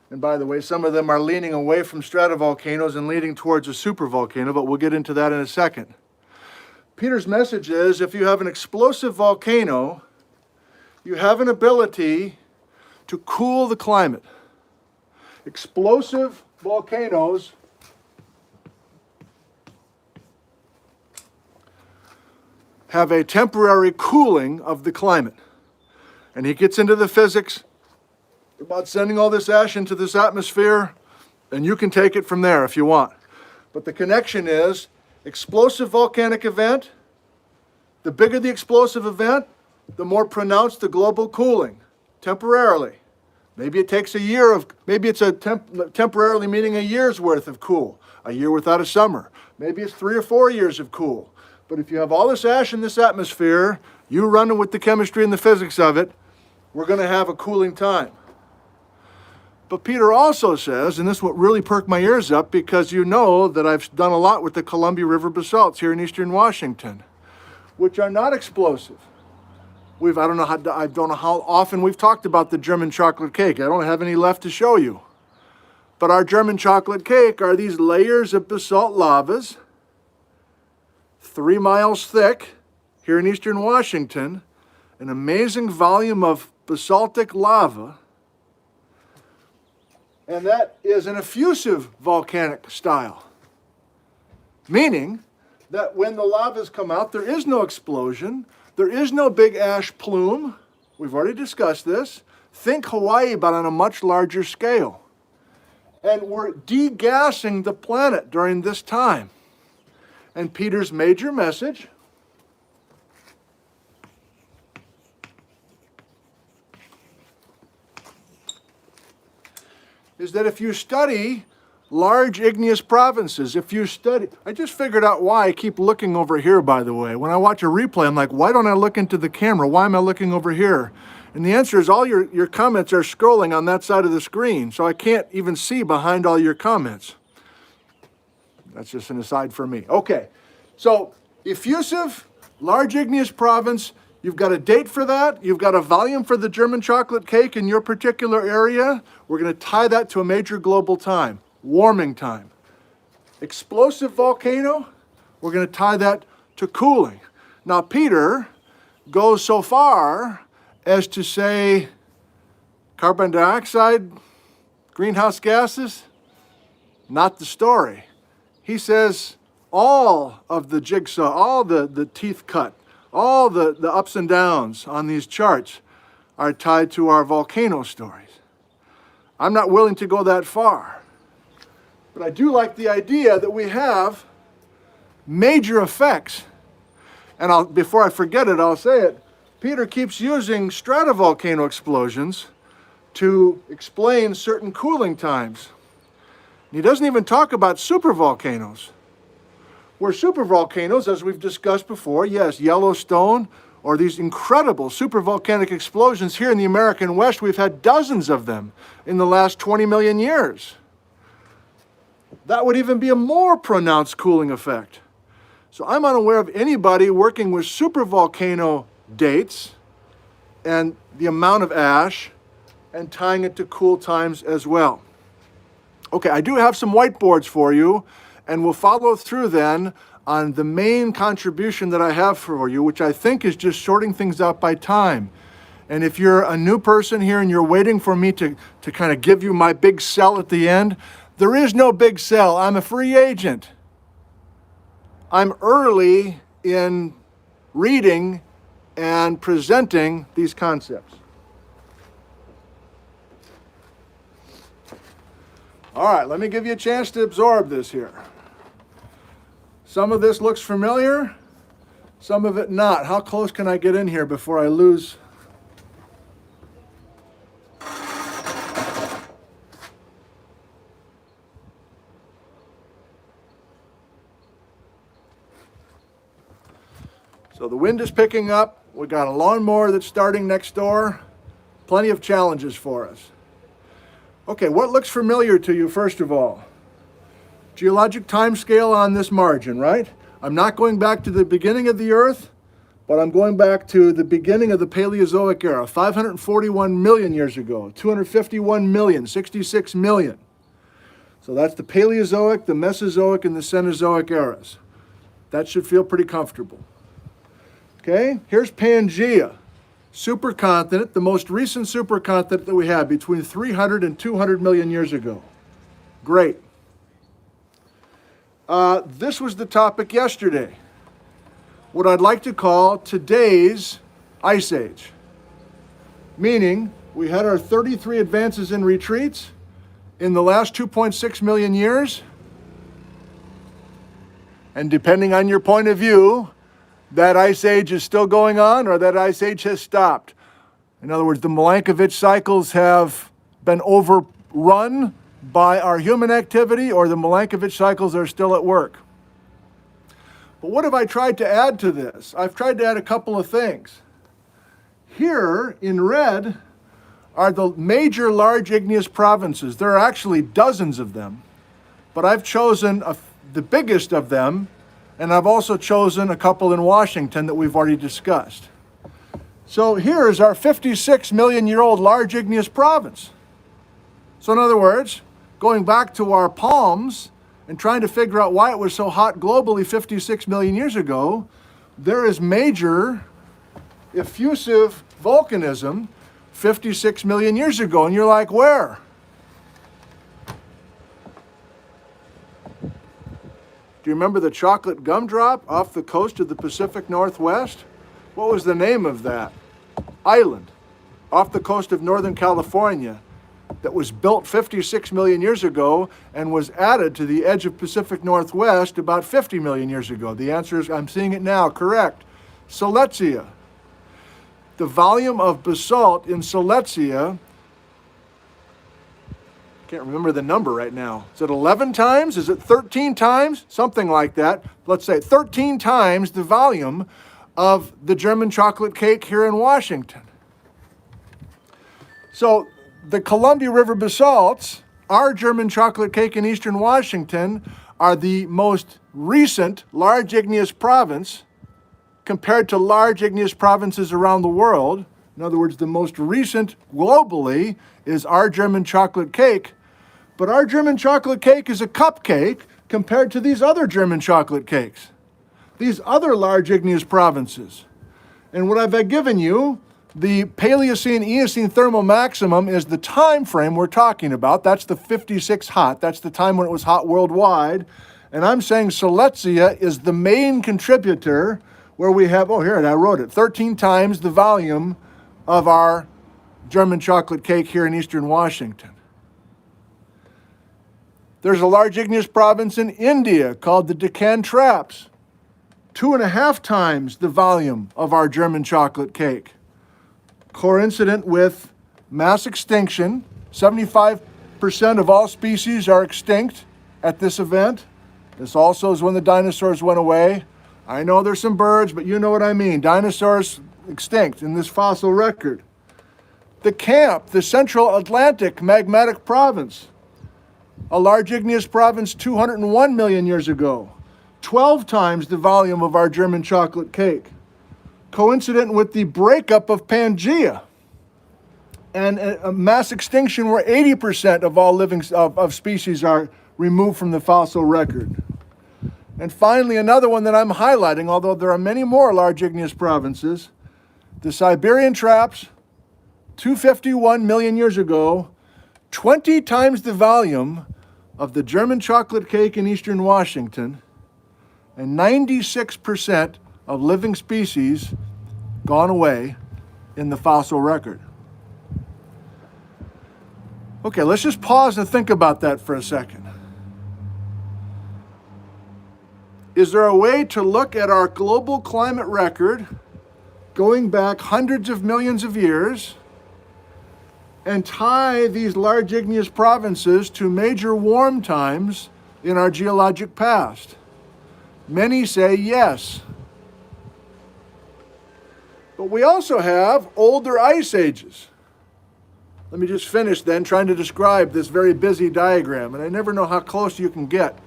Speaker 1: and by the way, some of them are leaning away from stratovolcanoes and leading towards a supervolcano, but we'll get into that in a second. Peter's message is if you have an explosive volcano, you have an ability to cool the climate. Explosive volcanoes have a temporary cooling of the climate. And he gets into the physics about sending all this ash into this atmosphere, and you can take it from there if you want. But the connection is explosive volcanic event. The bigger the explosive event, the more pronounced the global cooling, temporarily. Maybe it takes a year of, maybe it's a temporarily meaning a year's worth of cool, a year without a summer. Maybe it's 3 or 4 years of cool. But if you have all this ash in this atmosphere, you running with the chemistry and the physics of it, we're going to have a cooling time. But Peter also says, and this is what really perked my ears up, because you know that I've done a lot with the Columbia River basalts here in eastern Washington, which are not explosive. I don't know how often we've talked about the German chocolate cake. I don't have any left to show you. But our German chocolate cake are these layers of basalt lavas, 3 miles thick, here in eastern Washington, an amazing volume of basaltic lava. And that is an effusive volcanic style, meaning that when the lavas come out, there is no explosion. There is no big ash plume. We've already discussed this. Think Hawaii, but on a much larger scale. And we're degassing the planet during this time. And Peter's major message is that if you study large igneous provinces, if you study, I just figured out why I keep looking over here, by the way. When I watch a replay, I'm like, why don't I look into the camera? Why am I looking over here? And the answer is all your comments are scrolling on that side of the screen, so I can't even see behind all your comments. That's just an aside for me. Okay, so effusive, large igneous province, you've got a date for that, you've got a volume for the German chocolate cake in your particular area. We're going to tie that to a major global time. Warming time. Explosive volcano, we're going to tie that to cooling. Now, Peter goes so far as to say carbon dioxide, greenhouse gases, not the story. He says all of the jigsaw, all the teeth cut, all the ups and downs on these charts are tied to our volcano stories. I'm not willing to go that far. But I do like the idea that we have major effects. And before I forget it, I'll say it. Peter keeps using stratovolcano explosions to explain certain cooling times. And he doesn't even talk about supervolcanoes. Where supervolcanoes, as we've discussed before, yes, Yellowstone, or these incredible supervolcanic explosions here in the American West, we've had dozens of them in the last 20 million years. That would even be a more pronounced cooling effect. So I'm unaware of anybody working with supervolcano dates and the amount of ash and tying it to cool times as well. Okay, I do have some whiteboards for you, and we'll follow through then on the main contribution that I have for you, which I think is just sorting things out by time. And if you're a new person here and you're waiting for me to kind of give you my big sell at the end, there is no big sell. I'm a free agent. I'm early in reading and presenting these concepts. All right, let me give you a chance to absorb this here. Some of this looks familiar, some of it not. How close can I get in here before I lose? So the wind is picking up. We got a lawnmower that's starting next door. Plenty of challenges for us. Okay, what looks familiar to you first of all? Geologic time scale on this margin, right? I'm not going back to the beginning of the Earth, but I'm going back to the beginning of the Paleozoic era, 541 million years ago, 251 million, 66 million. So that's the Paleozoic, the Mesozoic, and the Cenozoic eras. That should feel pretty comfortable. Okay, here's Pangaea Supercontinent, the most recent supercontinent that we have, between 300 and 200 million years ago. Great. This was the topic yesterday, what I'd like to call today's Ice Age, meaning We had our 33 advances and retreats in the last 2.6 million years. And depending on your point of view, that ice age is still going on or that ice age has stopped. In other words, the Milankovitch cycles have been overrun by our human activity, or the Milankovitch cycles are still at work. But what have I tried to add to this? I've tried to add a couple of things. Here in red are the major large igneous provinces. There are actually dozens of them, but I've chosen the biggest of them, and I've also chosen a couple in Washington that we've already discussed. So here is our 56 million year old large igneous province. So in other words, going back to our palms and trying to figure out why it was so hot globally 56 million years ago, there is major effusive volcanism 56 million years ago. And you're like, where? Do you remember the chocolate gumdrop off the coast of the Pacific Northwest? What was the name of that island off the coast of Northern California that was built 56 million years ago and was added to the edge of Pacific Northwest about 50 million years ago? The answer is, I'm seeing it now, correct. Silesia. The volume of basalt in Silesia, can't remember the number right now. Is it 11 times? Is it 13 times? Something like that. Let's say 13 times the volume of the German chocolate cake here in Washington. So the Columbia River basalts, our German chocolate cake in eastern Washington, are the most recent large igneous province compared to large igneous provinces around the world. In other words, the most recent globally is our German chocolate cake. But our German chocolate cake is a cupcake compared to these other German chocolate cakes, these other large igneous provinces. And what I've given you, the Paleocene-Eocene thermal maximum, is the time frame we're talking about. That's the 56 hot. That's the time when it was hot worldwide. And I'm saying Silesia is the main contributor, where we have, oh, here, I wrote it, 13 times the volume of our German chocolate cake here in eastern Washington. There's a large igneous province in India called the Deccan Traps, 2.5 times the volume of our German chocolate cake. Coincident with mass extinction, 75% of all species are extinct at this event. This also is when the dinosaurs went away. I know there's some birds, but you know what I mean. Dinosaurs extinct in this fossil record. The Camp, the Central Atlantic Magmatic Province, a large igneous province 201 million years ago, 12 times the volume of our German chocolate cake. Coincident with the breakup of Pangaea and a mass extinction where 80% of all living of species are removed from the fossil record. And finally, another one that I'm highlighting, although there are many more large igneous provinces, the Siberian Traps, 251 million years ago, 20 times the volume of the German chocolate cake in eastern Washington, and 96% of living species gone away in the fossil record. Okay, let's just pause and think about that for a second. Is there a way to look at our global climate record going back hundreds of millions of years and tie these large igneous provinces to major warm times in our geologic past? Many say yes. But we also have older ice ages. Let me just finish then trying to describe this very busy diagram, and I never know how close you can get.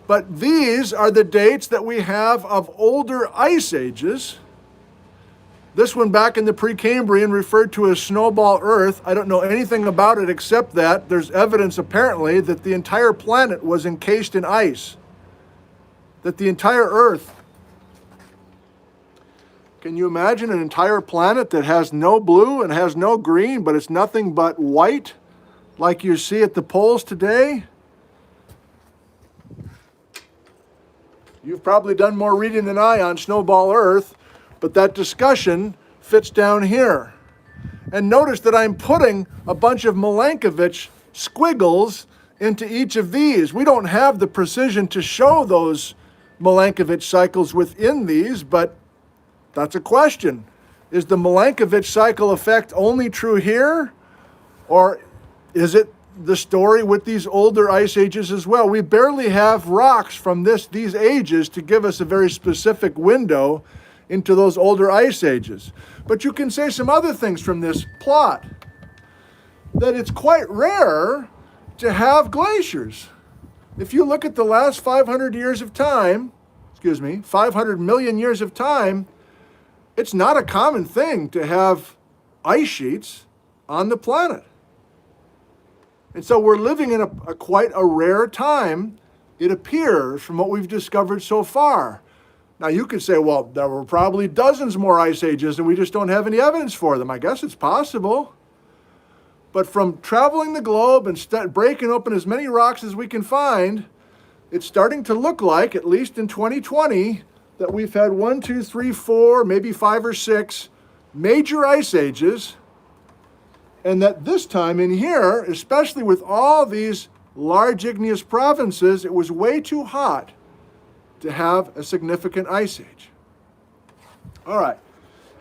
Speaker 1: But these are the dates that we have of older ice ages. This one back in the Precambrian referred to as snowball Earth. I don't know anything about it except that there's evidence apparently that the entire planet was encased in ice. That the entire Earth. Can you imagine an entire planet that has no blue and has no green, but it's nothing but white, like you see at the poles today? You've probably done more reading than I on snowball Earth, but that discussion fits down here. And notice that I'm putting a bunch of Milankovitch squiggles into each of these. We don't have the precision to show those Milankovitch cycles within these, but that's a question. Is the Milankovitch cycle effect only true here? Or is it the story with these older ice ages as well? We barely have rocks from these ages to give us a very specific window into those older ice ages. But you can say some other things from this plot. That it's quite rare to have glaciers. If you look at the last 500 years of time, 500 million years of time, it's not a common thing to have ice sheets on the planet. And so we're living in quite a rare time, it appears, from what we've discovered so far. Now you could say, well, there were probably dozens more ice ages and we just don't have any evidence for them. I guess it's possible. But from traveling the globe and breaking open as many rocks as we can find, it's starting to look like, at least in 2020, that we've had 1, 2, 3, 4, maybe 5 or 6 major ice ages. And that this time in here, especially with all these large igneous provinces, it was way too hot to have a significant ice age. All right,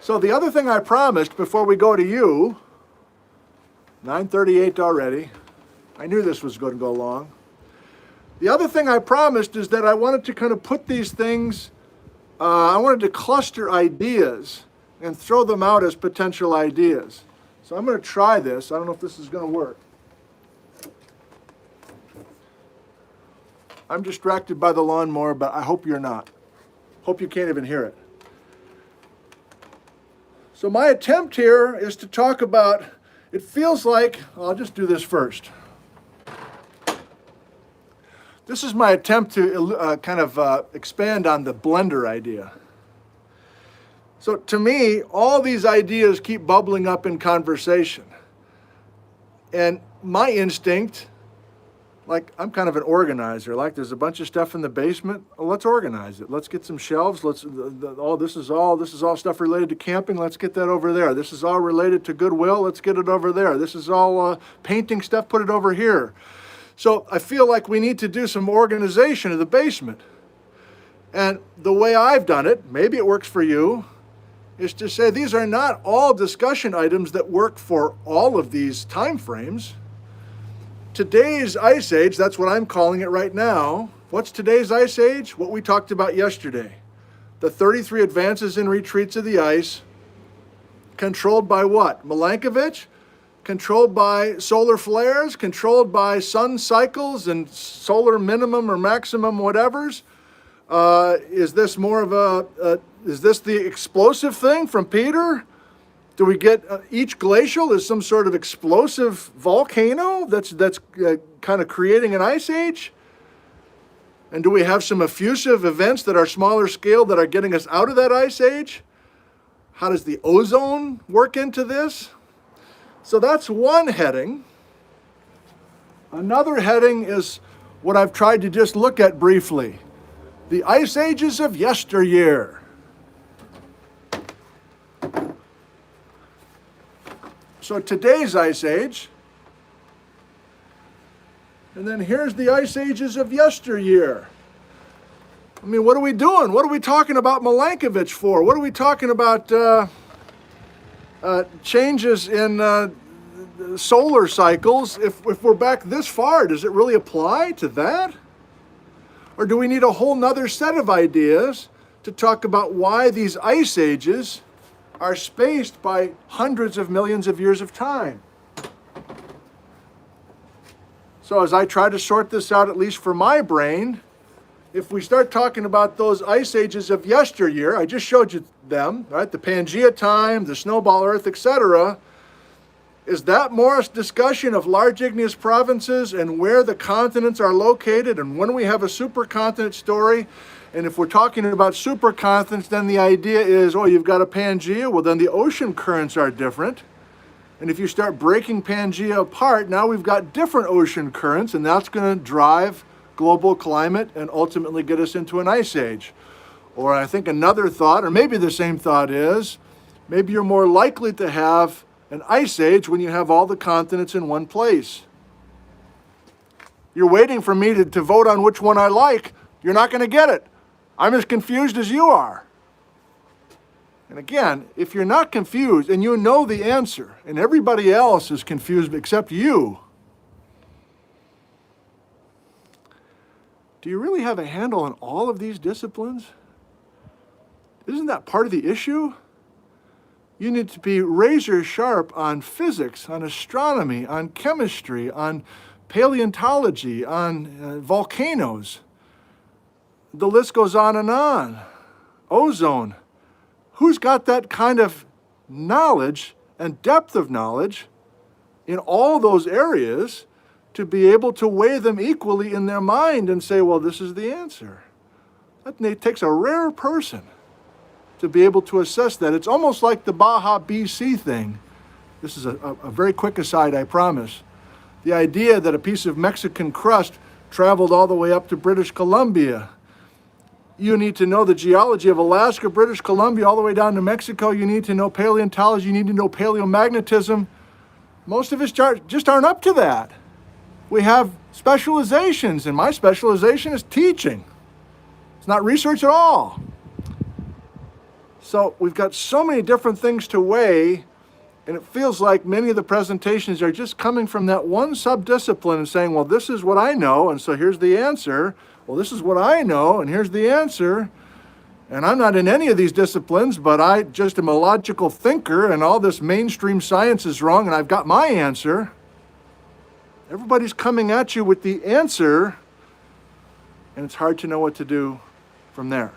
Speaker 1: so the other thing I promised before we go to you, 9:38 already, I knew this was going to go long. The other thing I promised is that I wanted to kind of put these things, I wanted to cluster ideas and throw them out as potential ideas. So I'm going to try this. I don't know if this is going to work. I'm distracted by the lawnmower, but I hope you're not. Hope you can't even hear it. So my attempt here is to talk about, it feels like, I'll just do this first. This is my attempt to expand on the blender idea. So to me, all these ideas keep bubbling up in conversation. And my instinct, like I'm kind of an organizer, like there's a bunch of stuff in the basement, well, let's organize it. Let's get some shelves. This is all stuff related to camping. Let's get that over there. This is all related to Goodwill. Let's get it over there. This is all painting stuff. Put it over here. So I feel like we need to do some organization of the basement. And the way I've done it, maybe it works for you, is to say these are not all discussion items that work for all of these time frames. Today's ice age, that's what I'm calling it right now. What's today's ice age? What we talked about yesterday. The 33 advances and retreats of the ice, controlled by what? Milankovitch? Controlled by solar flares? Controlled by sun cycles and solar minimum or maximum whatevers? Is this more of is this the explosive thing from Peter? Do we get each glacial is some sort of explosive volcano that's kind of creating an ice age? And do we have some effusive events that are smaller scale that are getting us out of that ice age? How does the ozone work into this? So that's one heading. Another heading is what I've tried to just look at briefly. The Ice Ages of Yesteryear. So today's Ice Age. And then here's the Ice Ages of Yesteryear. I mean, what are we doing? What are we talking about Milankovitch for? What are we talking about changes in solar cycles? If we're back this far, does it really apply to that? Or do we need a whole nother set of ideas to talk about why these ice ages are spaced by hundreds of millions of years of time? So as I try to sort this out, at least for my brain, if we start talking about those ice ages of yesteryear, I just showed you them, right? The Pangaea time, the snowball Earth, etc. Is that more a discussion of large igneous provinces and where the continents are located and when we have a supercontinent story? And if we're talking about supercontinents, then the idea is, oh, you've got a Pangaea, well then the ocean currents are different. And if you start breaking Pangaea apart, now we've got different ocean currents, and that's going to drive global climate and ultimately get us into an ice age. Or I think another thought, or maybe the same thought is, maybe you're more likely to have an ice age when you have all the continents in one place. You're waiting for me to vote on which one I like. You're not going to get it. I'm as confused as you are. And again, if you're not confused and you know the answer and everybody else is confused except you, do you really have a handle on all of these disciplines? Isn't that part of the issue? You need to be razor sharp on physics, on astronomy, on chemistry, on paleontology, on volcanoes. The list goes on and on. Ozone. Who's got that kind of knowledge and depth of knowledge in all those areas to be able to weigh them equally in their mind and say, well, this is the answer? That takes a rare person to be able to assess that. It's almost like the Baja BC thing. This is a very quick aside, I promise. The idea that a piece of Mexican crust traveled all the way up to British Columbia. You need to know the geology of Alaska, British Columbia, all the way down to Mexico. You need to know paleontology. You need to know paleomagnetism. Most of us just aren't up to that. We have specializations, and my specialization is teaching. It's not research at all. So we've got so many different things to weigh, and it feels like many of the presentations are just coming from that one subdiscipline and saying, well, this is what I know, and so here's the answer. Well, this is what I know, and here's the answer. And I'm not in any of these disciplines, but I just am a logical thinker, and all this mainstream science is wrong, and I've got my answer. Everybody's coming at you with the answer, and it's hard to know what to do from there.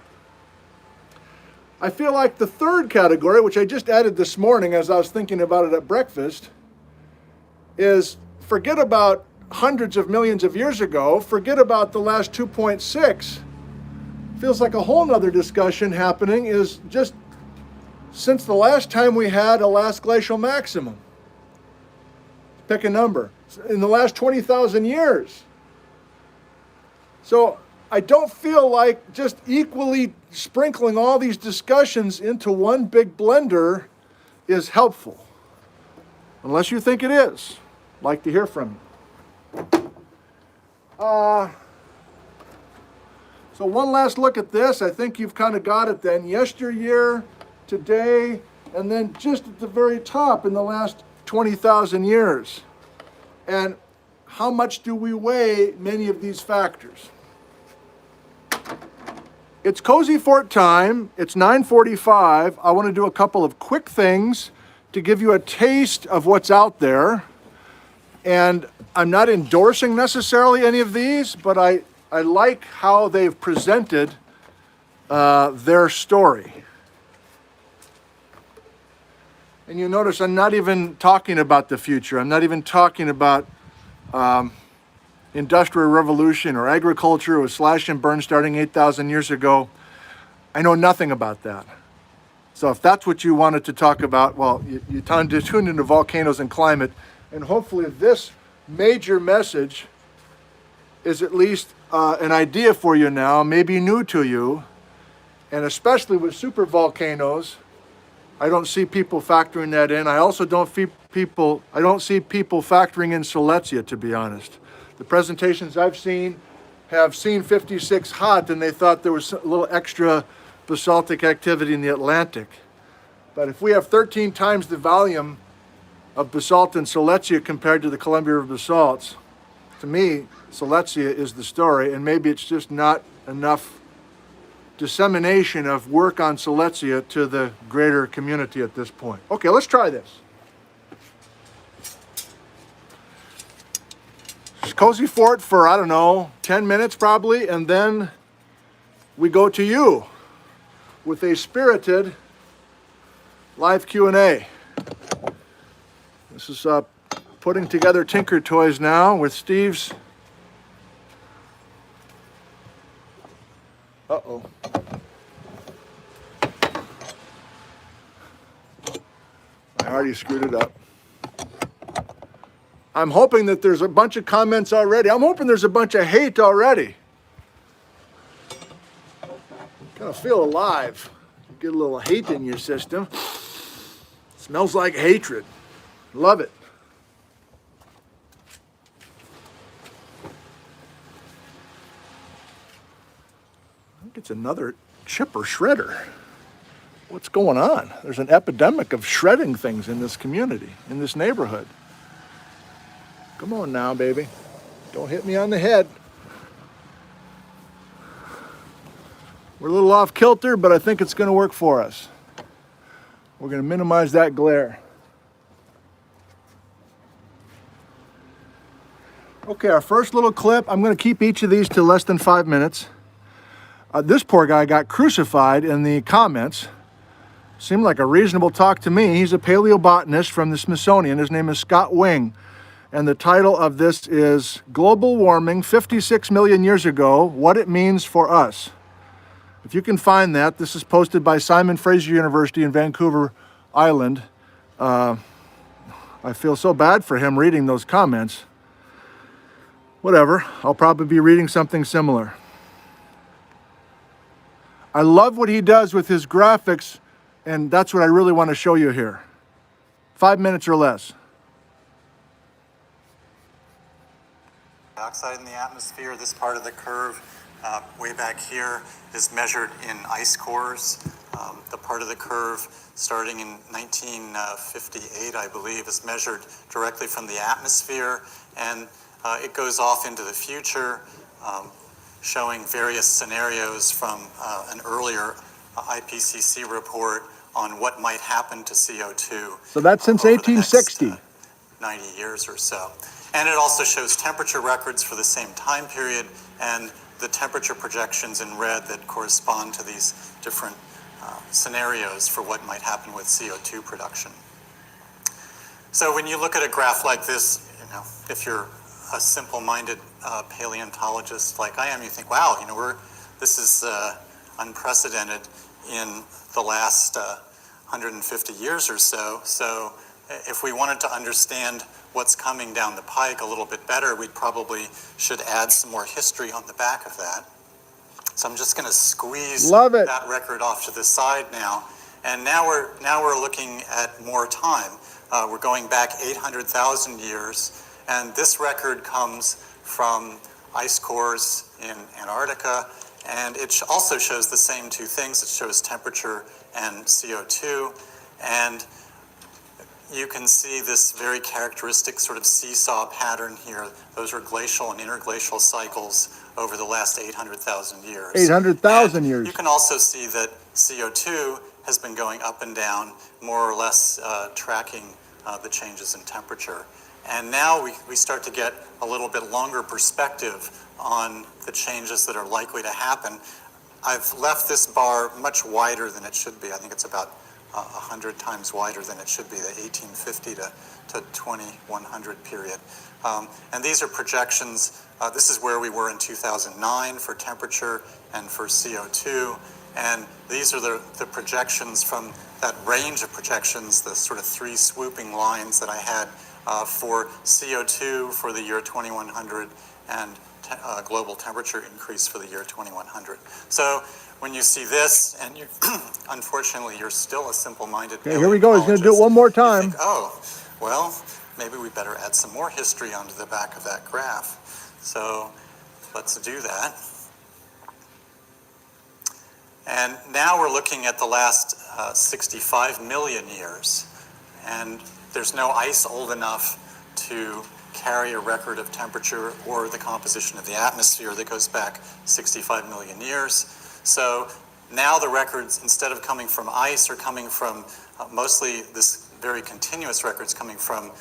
Speaker 1: I feel like the third category, which I just added this morning as I was thinking about it at breakfast, is forget about hundreds of millions of years ago, forget about the last 2.6. Feels like a whole nother discussion happening is just since the last time we had a last glacial maximum. Pick a number. In the last 20,000 years. So I don't feel like just equally sprinkling all these discussions into one big blender is helpful. Unless you think it is. I'd like to hear from you. So one last look at this. I think you've kind of got it then. Yesteryear, today, and then just at the very top in the last 20,000 years. And how much do we weigh many of these factors? It's Cozy Fort time. It's 9:45. I want to do a couple of quick things to give you a taste of what's out there. And I'm not endorsing necessarily any of these, but I like how they've presented their story. And you notice I'm not even talking about the future. I'm not even talking about industrial revolution or agriculture or slash and burn starting 8,000 years ago. I know nothing about that. So if that's what you wanted to talk about, well, you tuned into volcanoes and climate, and hopefully this major message is at least an idea for you now, maybe new to you, and especially with supervolcanoes. I don't see people factoring that in. I also don't see people factoring in Silesia, to be honest. The presentations I've seen have seen 56 hot, and they thought there was a little extra basaltic activity in the Atlantic. But if we have 13 times the volume of basalt in Silesia compared to the Columbia River basalts, to me, Silesia is the story, and maybe it's just not enough dissemination of work on Silesia to the greater community at this point. Okay, let's try this. Cozy Fort for, I don't know, 10 minutes probably, and then we go to you with a spirited live Q&A. This is putting together Tinker Toys now with Steve's. Uh-oh. I already screwed it up. I'm hoping that there's a bunch of comments already. I'm hoping there's a bunch of hate already. Kind of feel alive. You get a little hate in your system. Smells like hatred. Love it. I think it's another chipper shredder. What's going on? There's an epidemic of shredding things in this community, in this neighborhood. Come on now, baby. Don't hit me on the head. We're a little off kilter, but I think it's going to work for us. We're going to minimize that glare. Okay, our first little clip, I'm going to keep each of these to less than 5 minutes. This poor guy got crucified in the comments. Seemed like a reasonable talk to me. He's a paleobotanist from the Smithsonian. His name is Scott Wing. And the title of this is Global Warming 56 Million Years Ago, What It Means for Us. If you can find that, this is posted by Simon Fraser University in Vancouver Island. I feel so bad for him reading those comments. Whatever, I'll probably be reading something similar. I love what he does with his graphics, and that's what I really want to show you here. 5 minutes or less.
Speaker 2: Dioxide in the atmosphere, this part of the curve way back here is measured in ice cores. The part of the curve starting in 1958, I believe, is measured directly from the atmosphere, and it goes off into the future, showing various scenarios from an earlier IPCC report on what might happen to CO2.
Speaker 1: So that's since 1860.
Speaker 2: Next, 90 years or so. And it also shows temperature records for the same time period and the temperature projections in red that correspond to these different scenarios for what might happen with CO2 production. So when you look at a graph like this, you know, if you're a simple-minded paleontologist like I am, you think, wow, you know, this is unprecedented in the last 150 years or so. So if we wanted to understand what's coming down the pike a little bit better, we probably should add some more history on the back of that. So I'm just going to squeeze that record off to the side now. And now we're looking at more time. We're going back 800,000 years. And this record comes from ice cores in Antarctica. And it also shows the same two things. It shows temperature and CO2. And you can see this very characteristic sort of seesaw pattern here. Those are glacial and interglacial cycles over the last 800,000 years.
Speaker 1: 800,000 years.
Speaker 2: You can also see that CO2 has been going up and down, more or less tracking the changes in temperature. And now we start to get a little bit longer perspective on the changes that are likely to happen. I've left this bar much wider than it should be. I think it's about 100 times wider than it should be, the 1850 to 2100 period. And these are projections. This is where we were in 2009 for temperature and for CO2. And these are the projections from that range of projections, the sort of three swooping lines that I had for CO2 for the year 2100 and global temperature increase for the year 2100. So when you see this, and you, unfortunately, you're still a simple-minded
Speaker 1: paleontologist. Here we go. He's going to do it one more time.
Speaker 2: You think, oh, well, maybe we better add some more history onto the back of that graph. So let's do that. And now we're looking at the last 65 million years. And there's no ice old enough to carry a record of temperature or the composition of the atmosphere that goes back 65 million years. So now the records, instead of coming from ice, are coming from mostly this very continuous records coming from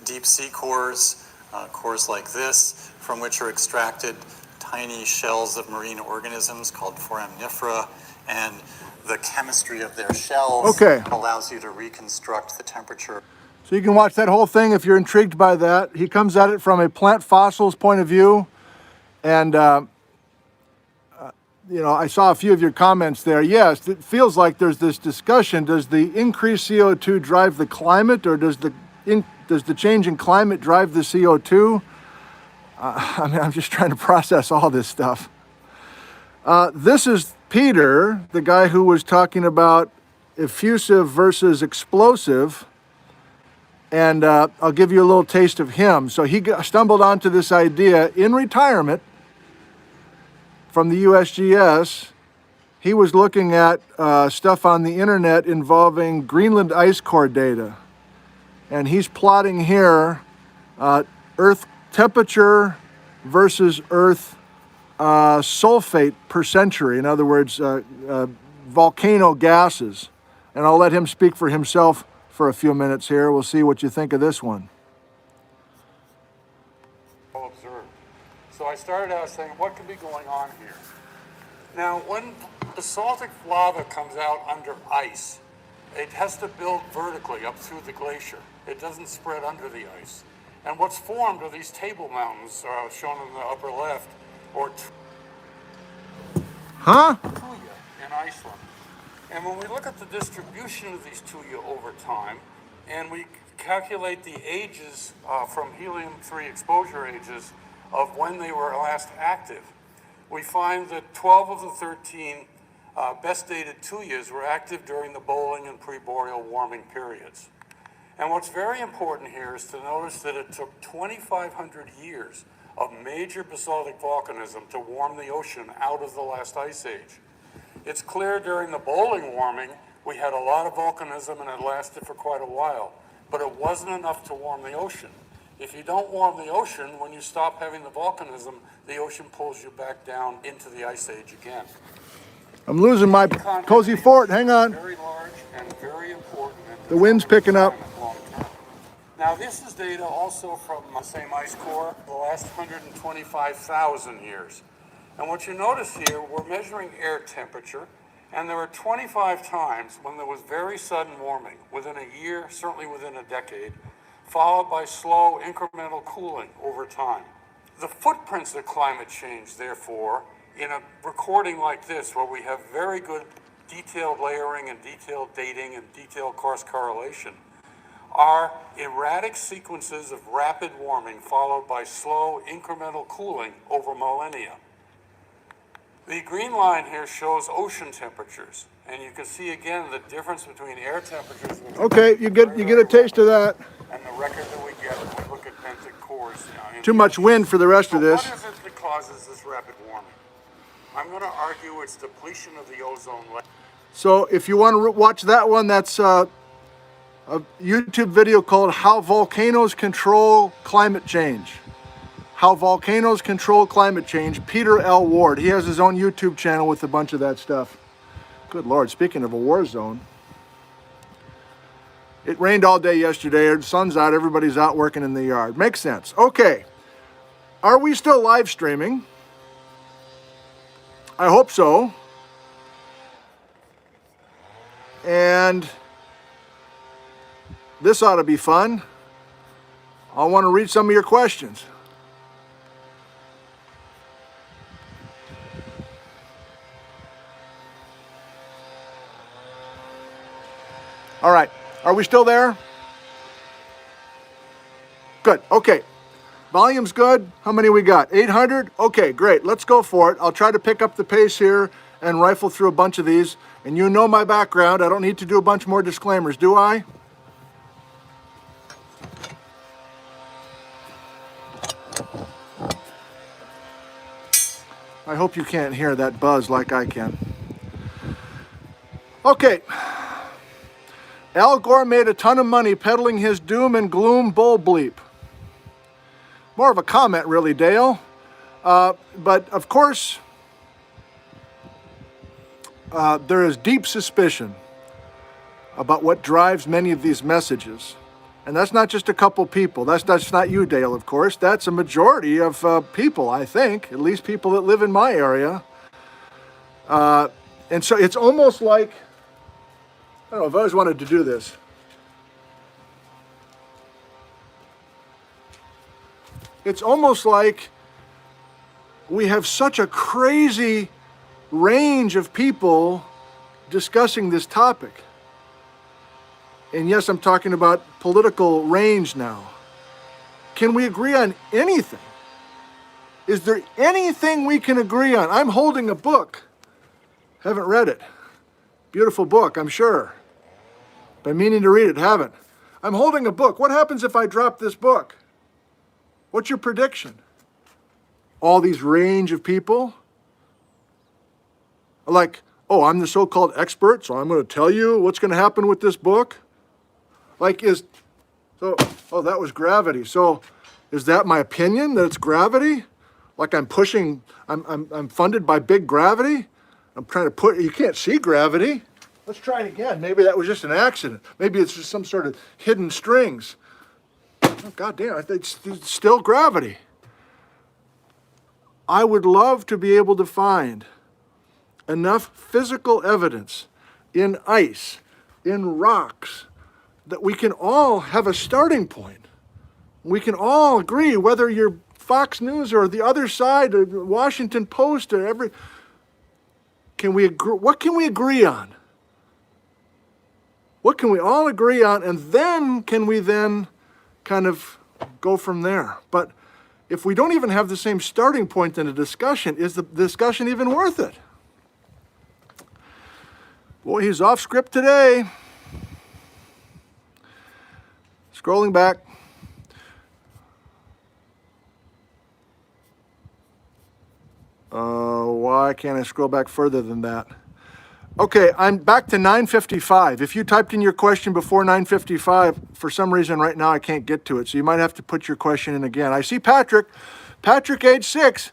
Speaker 2: deep sea cores, cores like this, from which are extracted tiny shells of marine organisms called foraminifera, and the chemistry of their shells allows you to reconstruct the temperature.
Speaker 1: So you can watch that whole thing if you're intrigued by that. He comes at it from a plant fossils point of view. And, you know, I saw a few of your comments there. Yes, it feels like there's this discussion. Does the increased CO2 drive the climate, or does the change in climate drive the CO2? I mean, I'm just trying to process all this stuff. This is Peter, the guy who was talking about effusive versus explosive. And I'll give you a little taste of him. So he stumbled onto this idea in retirement from the USGS. He was looking at stuff on the internet involving Greenland ice core data. And he's plotting here Earth temperature versus Earth sulfate per century. In other words, volcano gases. And I'll let him speak for himself for a few minutes here. We'll see what you think of this one.
Speaker 3: Observed. So I started out saying, what could be going on here? Now, when basaltic lava comes out under ice, it has to build vertically up through the glacier. It doesn't spread under the ice. And what's formed are these table mountains, shown in the upper left, or
Speaker 1: Huh?
Speaker 3: Tuya in Iceland. And when we look at the distribution of these Tuya over time, and we calculate the ages from helium-3 exposure ages of when they were last active, we find that 12 of the 13 best dated Tuyas were active during the Bowling and pre-boreal warming periods. And what's very important here is to notice that it took 2,500 years of major basaltic volcanism to warm the ocean out of the last ice age. It's clear during the Bowling warming, we had a lot of volcanism and it lasted for quite a while, but it wasn't enough to warm the ocean. If you don't warm the ocean, when you stop having the volcanism, the ocean pulls you back down into the ice age again.
Speaker 1: I'm losing my cozy fort. Hang on.
Speaker 3: Very large and very important.
Speaker 1: The wind's picking up.
Speaker 3: Now this is data also from the same ice core, the last 125,000 years. And what you notice here, we're measuring air temperature, and there were 25 times when there was very sudden warming, within a year, certainly within a decade, followed by slow incremental cooling over time. The footprints of climate change, therefore, in a recording like this, where we have very good detailed layering and detailed dating and detailed course correlation, are erratic sequences of rapid warming followed by slow incremental cooling over millennia. The green line here shows ocean temperatures, and you can see again the difference between air temperatures.
Speaker 1: Okay, you get a taste of that.
Speaker 3: And the record that we get when we look at benthic cores.
Speaker 1: Too much wind for the rest of this.
Speaker 3: What is it that causes this rapid warming? I'm going to argue it's depletion of the ozone layer.
Speaker 1: So if you want to watch that one, that's a YouTube video called How Volcanoes Control Climate Change. How Volcanoes Control Climate Change, Peter L. Ward. He has his own YouTube channel with a bunch of that stuff. Good Lord, speaking of a war zone. It rained all day yesterday, the sun's out, everybody's out working in the yard. Makes sense. Okay, are we still live streaming? I hope so. And this ought to be fun. I want to read some of your questions. All right, are we still there? Good, okay. Volume's good. How many we got? 800? Okay, great, let's go for it. I'll try to pick up the pace here and rifle through a bunch of these. And you know my background. I don't need to do a bunch more disclaimers, do I? I hope you can't hear that buzz like I can. Okay. Al Gore made a ton of money peddling his doom and gloom bull bleep. More of a comment, really, Dale. But of course, there is deep suspicion about what drives many of these messages. And that's not just a couple people. That's not you, Dale, of course. That's a majority of people, I think, at least people that live in my area. And so it's almost like, I don't know, I've always wanted to do this. It's almost like we have such a crazy range of people discussing this topic. And yes, I'm talking about political range now. Can we agree on anything? Is there anything we can agree on? I'm holding a book. Haven't read it. Beautiful book, I'm sure. Been meaning to read it, haven't. I'm holding a book. What happens if I drop this book? What's your prediction? All these range of people? Like, oh, I'm the so-called expert, so I'm going to tell you what's going to happen with this book? Like, oh, that was gravity. So is that my opinion, that it's gravity? Like I'm funded by big gravity? I'm trying to you can't see gravity. Let's try it again. Maybe that was just an accident. Maybe it's just some sort of hidden strings. Oh, God damn, it's still gravity. I would love to be able to find enough physical evidence in ice, in rocks, that we can all have a starting point. We can all agree, whether you're Fox News or the other side, or the Washington Post, or what can we agree on? What can we all agree on? And then can we then kind of go from there? But if we don't even have the same starting point in a discussion, is the discussion even worth it? Boy, he's off script today. Scrolling back. Why can't I scroll back further than that? Okay, I'm back to 9:55. If you typed in your question before 9:55, for some reason right now I can't get to it, so you might have to put your question in again. I see Patrick. Patrick, age 6.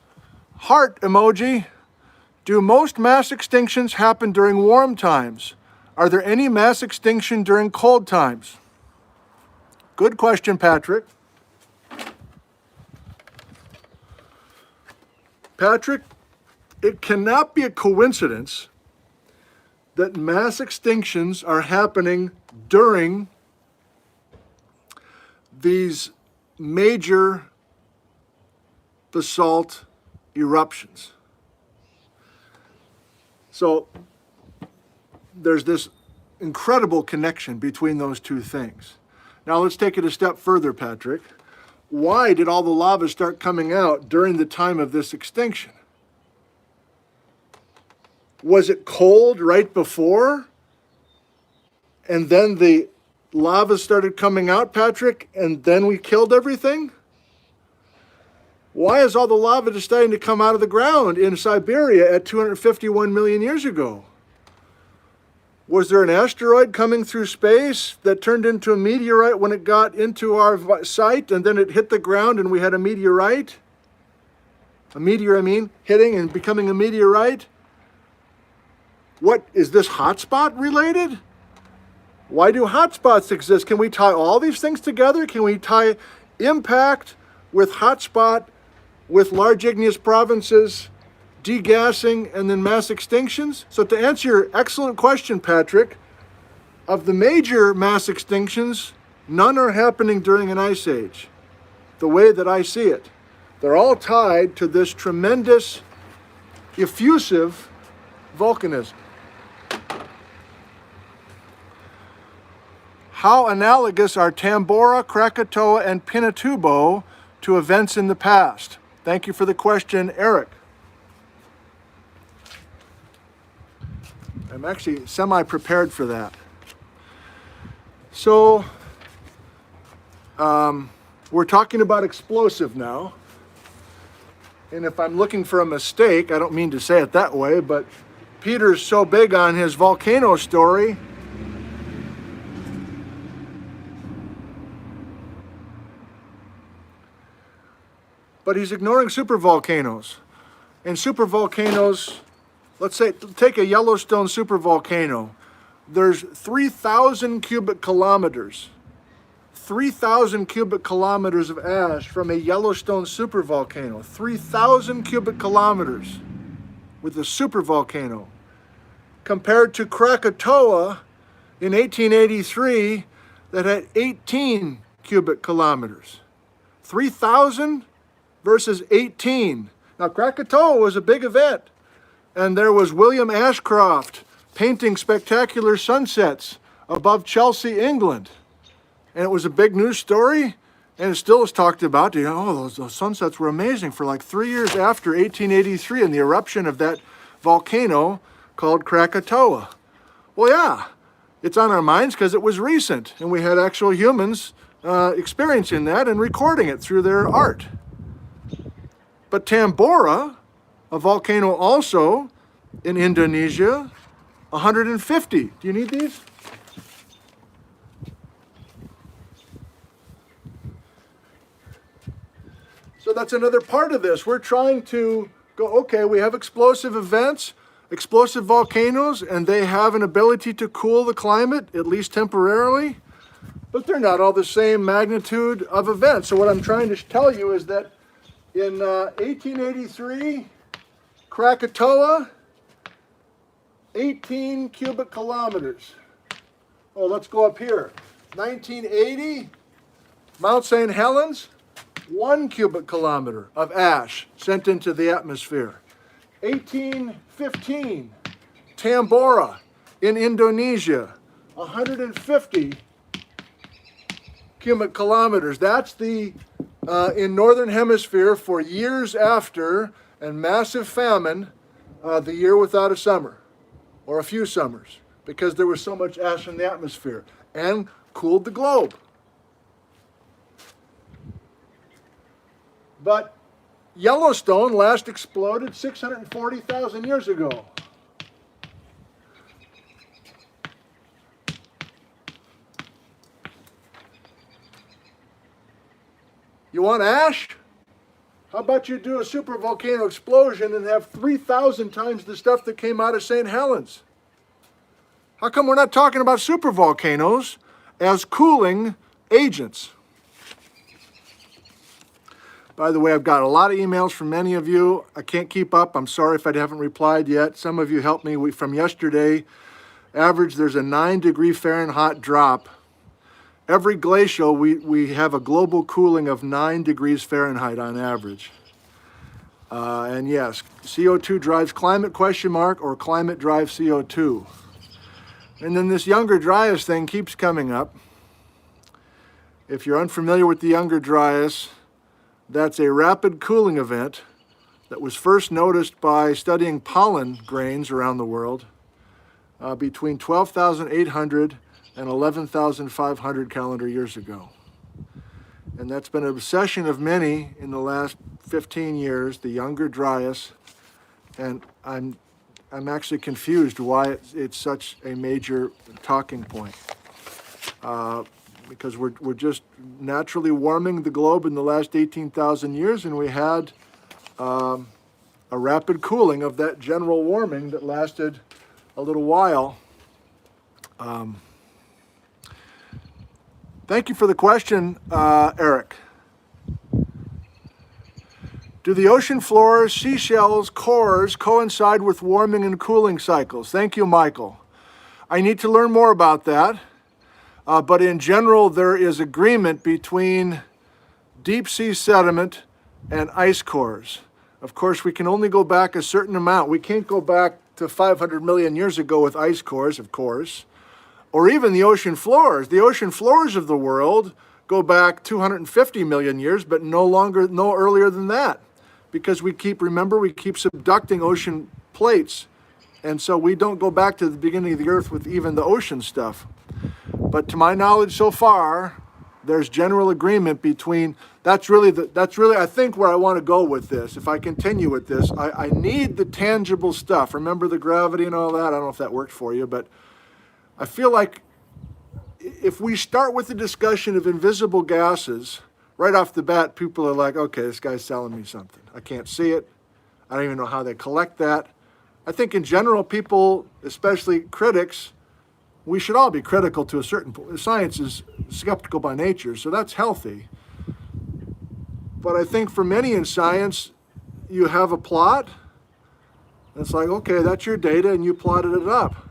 Speaker 1: Heart emoji. Do most mass extinctions happen during warm times? Are there any mass extinction during cold times? Good question, Patrick. Patrick, it cannot be a coincidence that mass extinctions are happening during these major basalt eruptions. So there's this incredible connection between those two things. Now let's take it a step further, Patrick. Why did all the lava start coming out during the time of this extinction? Was it cold right before? And then the lava started coming out, Patrick, and then we killed everything? Why is all the lava just starting to come out of the ground in Siberia at 251 million years ago? Was there an asteroid coming through space that turned into a meteorite when it got into our site, and then it hit the ground and we had a meteorite? A meteor, hitting and becoming a meteorite? What, is this hotspot related? Why do hotspots exist? Can we tie all these things together? Can we tie impact with hotspot, with large igneous provinces, degassing, and then mass extinctions? So to answer your excellent question, Patrick, of the major mass extinctions, none are happening during an ice age, the way that I see it. They're all tied to this tremendous, effusive volcanism. How analogous are Tambora, Krakatoa, and Pinatubo to events in the past? Thank you for the question, Eric. I'm actually semi-prepared for that. So, we're talking about explosive now. And if I'm looking for a mistake, I don't mean to say it that way, but Peter's so big on his volcano story. But he's ignoring supervolcanoes. And supervolcanoes, let's say, take a Yellowstone supervolcano. There's 3,000 cubic kilometers. 3,000 cubic kilometers of ash from a Yellowstone supervolcano. 3,000 cubic kilometers with a supervolcano. Compared to Krakatoa in 1883 that had 18 cubic kilometers. 3,000 versus 18. Now, Krakatoa was a big event, and there was William Ashcroft painting spectacular sunsets above Chelsea, England. And it was a big news story, and it still is talked about. Those sunsets were amazing for like 3 years after 1883 and the eruption of that volcano called Krakatoa. Well, yeah, It's on our minds because it was recent, and we had actual humans experiencing that and recording it through their art. But Tambora, a volcano also in Indonesia, 150. Do you need these? So that's another part of this. We're trying to go, okay, we have explosive events, explosive volcanoes, and they have an ability to cool the climate, at least temporarily, but they're not all the same magnitude of events. So what I'm trying to tell you is that in 1883, Krakatoa, 18 cubic kilometers. Oh, let's go up here. 1980, Mount St. Helens, 1 cubic kilometer of ash sent into the atmosphere. 1815, Tambora in Indonesia, 150 cubic kilometers. That's the in northern hemisphere for years after and massive famine, the year without a summer or a few summers, because there was so much ash in the atmosphere and cooled the globe. But Yellowstone last exploded 640,000 years ago. You want ash? How about you do a supervolcano explosion and have 3,000 times the stuff that came out of St. Helens? How come we're not talking about supervolcanoes as cooling agents? By the way, I've got a lot of emails from many of you. I can't keep up. I'm sorry if I haven't replied yet. Some of you helped me from yesterday. Average, there's a 9-degree Fahrenheit drop. Every glacial, we have a global cooling of 9 degrees Fahrenheit on average. And yes, CO2 drives climate, or climate drives CO2. And then this Younger Dryas thing keeps coming up. If you're unfamiliar with the Younger Dryas, that's a rapid cooling event that was first noticed by studying pollen grains around the world between 12,800 and 11,500 calendar years ago. And that's been an obsession of many in the last 15 years, the Younger Dryas. And I'm actually confused why it's such a major talking point. Because we're just naturally warming the globe in the last 18,000 years, and we had a rapid cooling of that general warming that lasted a little while. Thank you for the question, Eric. Do the ocean floors, seashells, cores coincide with warming and cooling cycles? Thank you, Michael. I need to learn more about that. But in general, there is agreement between deep sea sediment and ice cores. Of course, we can only go back a certain amount. We can't go back to 500 million years ago with ice cores, of course, or even the ocean floors. The ocean floors of the world go back 250 million years, but no earlier than that, because we keep subducting ocean plates. And so we don't go back to the beginning of the earth with even the ocean stuff. But to my knowledge so far, there's general agreement between, that's really I think where I want to go with this. If I continue with this, I need the tangible stuff. Remember the gravity and all that? I don't know if that worked for you, but I feel like if we start with the discussion of invisible gases, right off the bat, people are like, okay, this guy's selling me something. I can't see it. I don't even know how they collect that. I think in general, people, especially critics, we should all be critical to a certain point. Science is skeptical by nature, so that's healthy. But I think for many in science, you have a plot. It's like, okay, that's your data, and you plotted it up.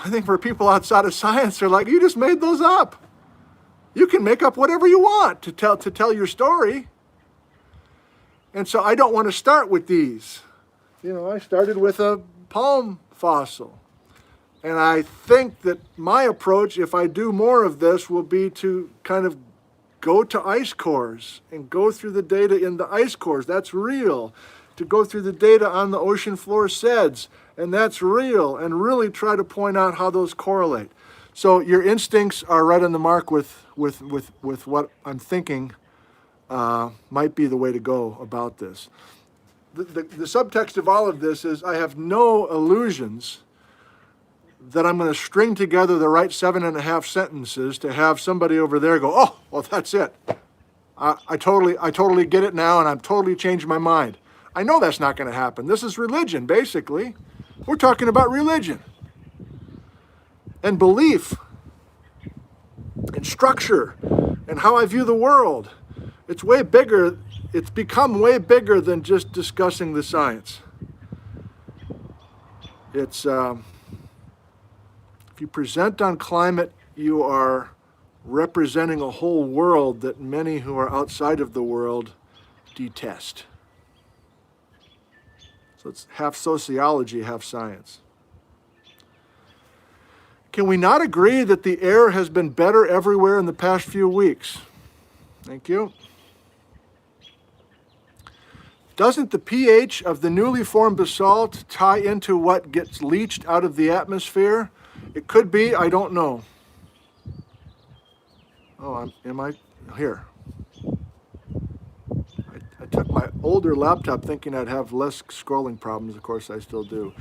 Speaker 1: I think for people outside of science, they're like, you just made those up. You can make up whatever you want to tell your story. And so I don't want to start with these. I started with a palm fossil. And I think that my approach, if I do more of this, will be to kind of go to ice cores and go through the data in the ice cores. That's real. To go through the data on the ocean floor seds, and that's real, and really try to point out how those correlate. So your instincts are right on the mark with what I'm thinking might be the way to go about this. The subtext of all of this is I have no illusions that I'm going to string together the right 7.5 sentences to have somebody over there go, oh, well, that's it. I totally get it now, and I'm totally changed my mind. I know that's not going to happen. This is religion, basically. We're talking about religion and belief and structure and how I view the world. It's way bigger. It's become way bigger than just discussing the science. It's if you present on climate, you are representing a whole world that many who are outside of the world detest. So it's half sociology, half science. Can we not agree that the air has been better everywhere in the past few weeks? Thank you. Doesn't the pH of the newly formed basalt tie into what gets leached out of the atmosphere? It could be, I don't know. Oh, am I here? I took my older laptop thinking I'd have less scrolling problems. Of course, I still do.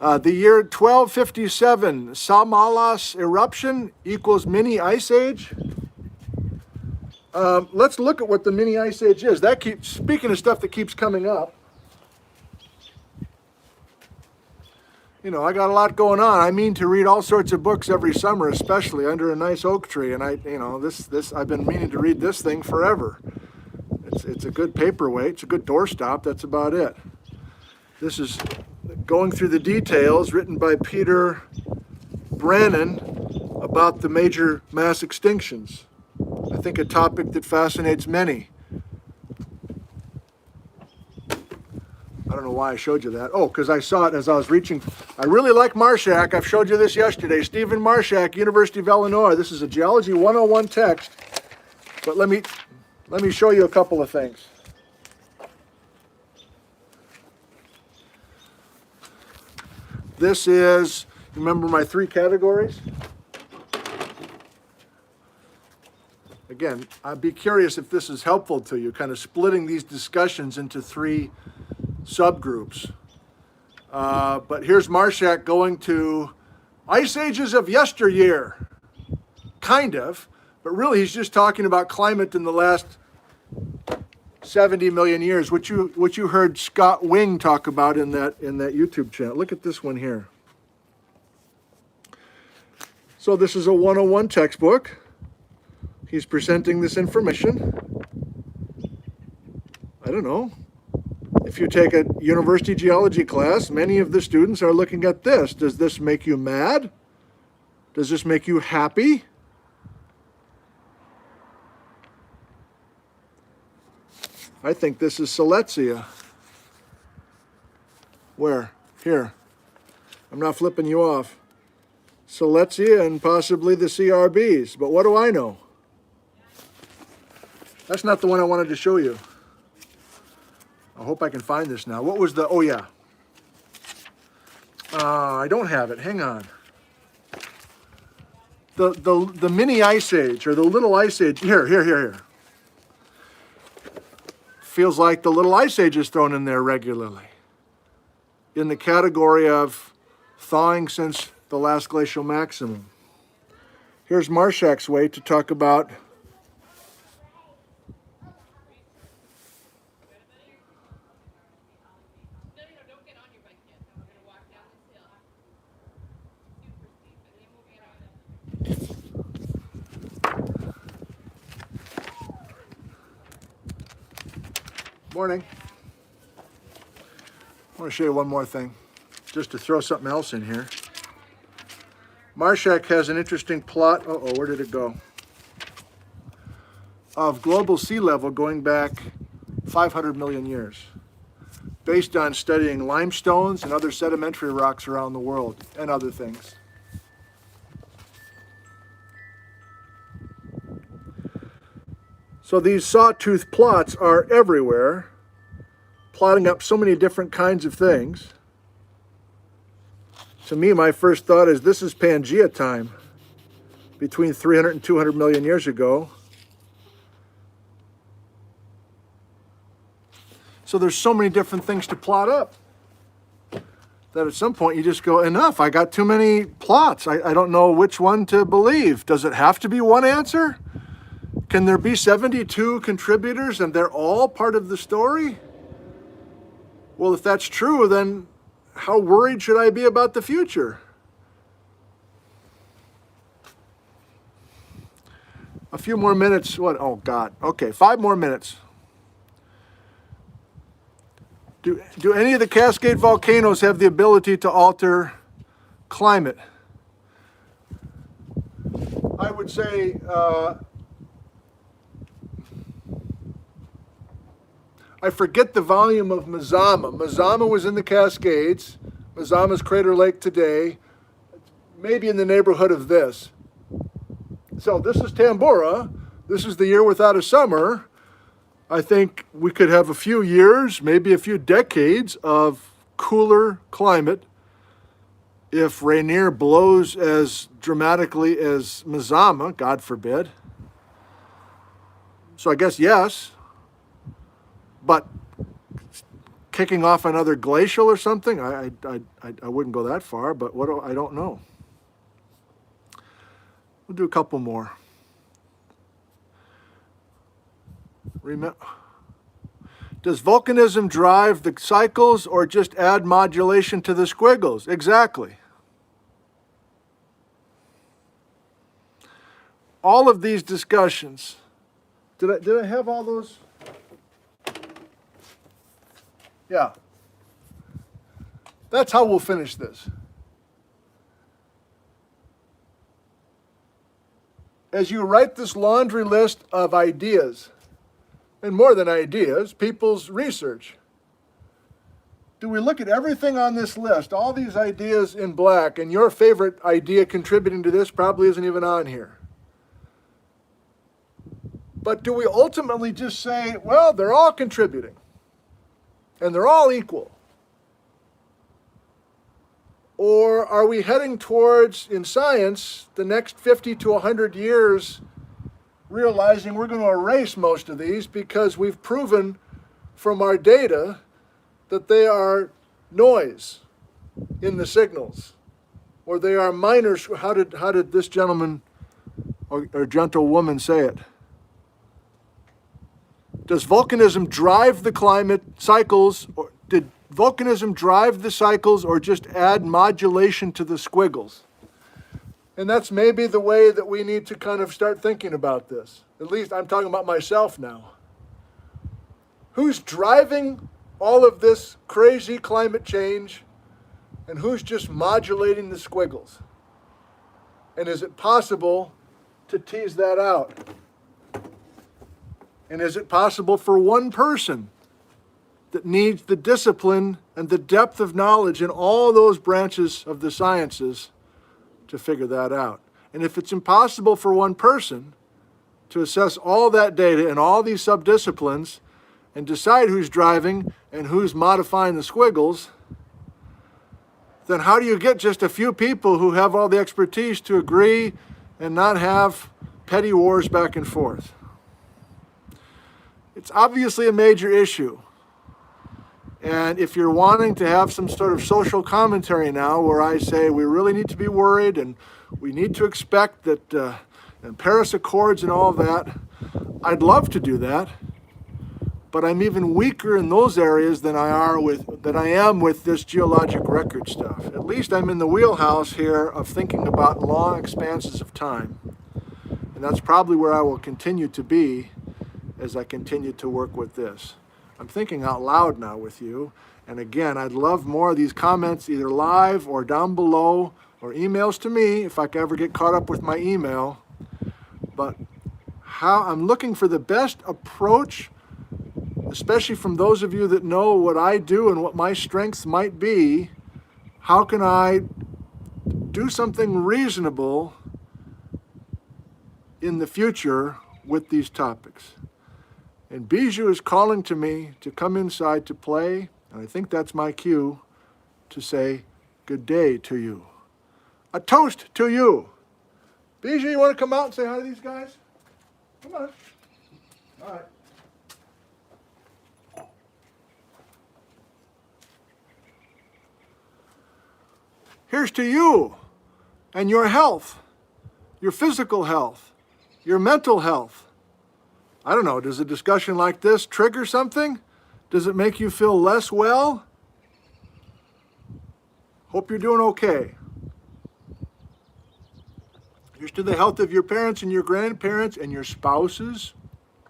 Speaker 1: The year 1257, Samalas eruption equals mini ice age. Let's look at what the mini ice age is. That keeps, speaking of stuff that keeps coming up. You know, I got a lot going on. I mean to read all sorts of books every summer, especially under a nice oak tree. And I've been meaning to read this thing forever. It's a good paperweight. It's a good doorstop. That's about it. This is going through the details, written by Peter Brannan about the major mass extinctions. I think a topic that fascinates many. I don't know why I showed you that. Oh, because I saw it as I was reaching. I really like Marshak. I've showed you this yesterday. Stephen Marshak, University of Illinois. This is a Geology 101 text. But let me show you a couple of things. This is, remember my 3 categories? Again, I'd be curious if this is helpful to you, kind of splitting these discussions into 3 subgroups. But here's Marshak going to Ice Ages of Yesteryear, kind of, but really he's just talking about climate in the last 70 million years, which you heard Scott Wing talk about in that YouTube channel. Look at this one here. So this is a 101 textbook. He's presenting this information. I don't know. If you take a university geology class, many of the students are looking at this. Does this make you mad? Does this make you happy? I think this is Silesia. Where? Here. I'm not flipping you off. Silesia and possibly the CRBs. But what do I know? That's not the one I wanted to show you. I hope I can find this now. What was the, oh yeah. I don't have it, hang on. The mini ice age, or the little ice age, here. Feels like the little ice age is thrown in there regularly. In the category of thawing since the last glacial maximum. Here's Marshak's way to talk about morning. I want to show you one more thing, just to throw something else in here. Marshak has an interesting plot, where did it go? Of global sea level going back 500 million years, based on studying limestones and other sedimentary rocks around the world, and other things. So these sawtooth plots are everywhere, plotting up so many different kinds of things. To me, my first thought is this is Pangaea time. between 300 and 200 million years ago. So there's so many different things to plot up that at some point you just go, enough, I got too many plots. I don't know which one to believe. Does it have to be one answer? Can there be 72 contributors and they're all part of the story? Well, if that's true, then how worried should I be about the future? A few more minutes. What? Oh, God. Okay, 5 more minutes. Do any of the Cascade volcanoes have the ability to alter climate? I would say I forget the volume of Mazama. Mazama was in the Cascades. Mazama's Crater Lake today, maybe in the neighborhood of this. So this is Tambora. This is the year without a summer. I think we could have a few years, maybe a few decades of cooler climate if Rainier blows as dramatically as Mazama, God forbid. So I guess yes, but kicking off another glacial or something, I wouldn't go that far, but I don't know. We'll do a couple more. Does volcanism drive the cycles or just add modulation to the squiggles? Exactly. All of these discussions. Did I have all those? Yeah. That's how we'll finish this. As you write this laundry list of ideas, and more than ideas, people's research. Do we look at everything on this list, all these ideas in black, and your favorite idea contributing to this probably isn't even on here? But do we ultimately just say, well, they're all contributing, and they're all equal? Or are we heading towards, in science, the next 50 to 100 years, realizing we're going to erase most of these because we've proven from our data that they are noise in the signals, or they are minor. How did this gentleman or gentlewoman say it? Does volcanism drive the climate cycles, or did volcanism drive the cycles, or just add modulation to the squiggles? And that's maybe the way that we need to kind of start thinking about this. At least I'm talking about myself now. Who's driving all of this crazy climate change, and who's just modulating the squiggles? And is it possible to tease that out? And is it possible for one person that needs the discipline and the depth of knowledge in all those branches of the sciences to figure that out? And if it's impossible for one person to assess all that data and all these subdisciplines and decide who's driving and who's modifying the squiggles, then how do you get just a few people who have all the expertise to agree and not have petty wars back and forth? It's obviously a major issue. And if you're wanting to have some sort of social commentary now where I say we really need to be worried and we need to expect that and Paris Accords and all that, I'd love to do that. But I'm even weaker in those areas than I am with this geologic record stuff. At least I'm in the wheelhouse here of thinking about long expanses of time. And that's probably where I will continue to be as I continue to work with this. I'm thinking out loud now with you. And again, I'd love more of these comments either live or down below or emails to me if I could ever get caught up with my email. But how I'm looking for the best approach, especially from those of you that know what I do and what my strengths might be. How can I do something reasonable in the future with these topics? And Bijou is calling to me to come inside to play, and I think that's my cue to say good day to you. A toast to you. Bijou, you want to come out and say hi to these guys? Come on. All right. Here's to you and your health, your physical health, your mental health. I don't know, does a discussion like this trigger something? Does it make you feel less well? Hope you're doing okay. Here's to the health of your parents and your grandparents and your spouses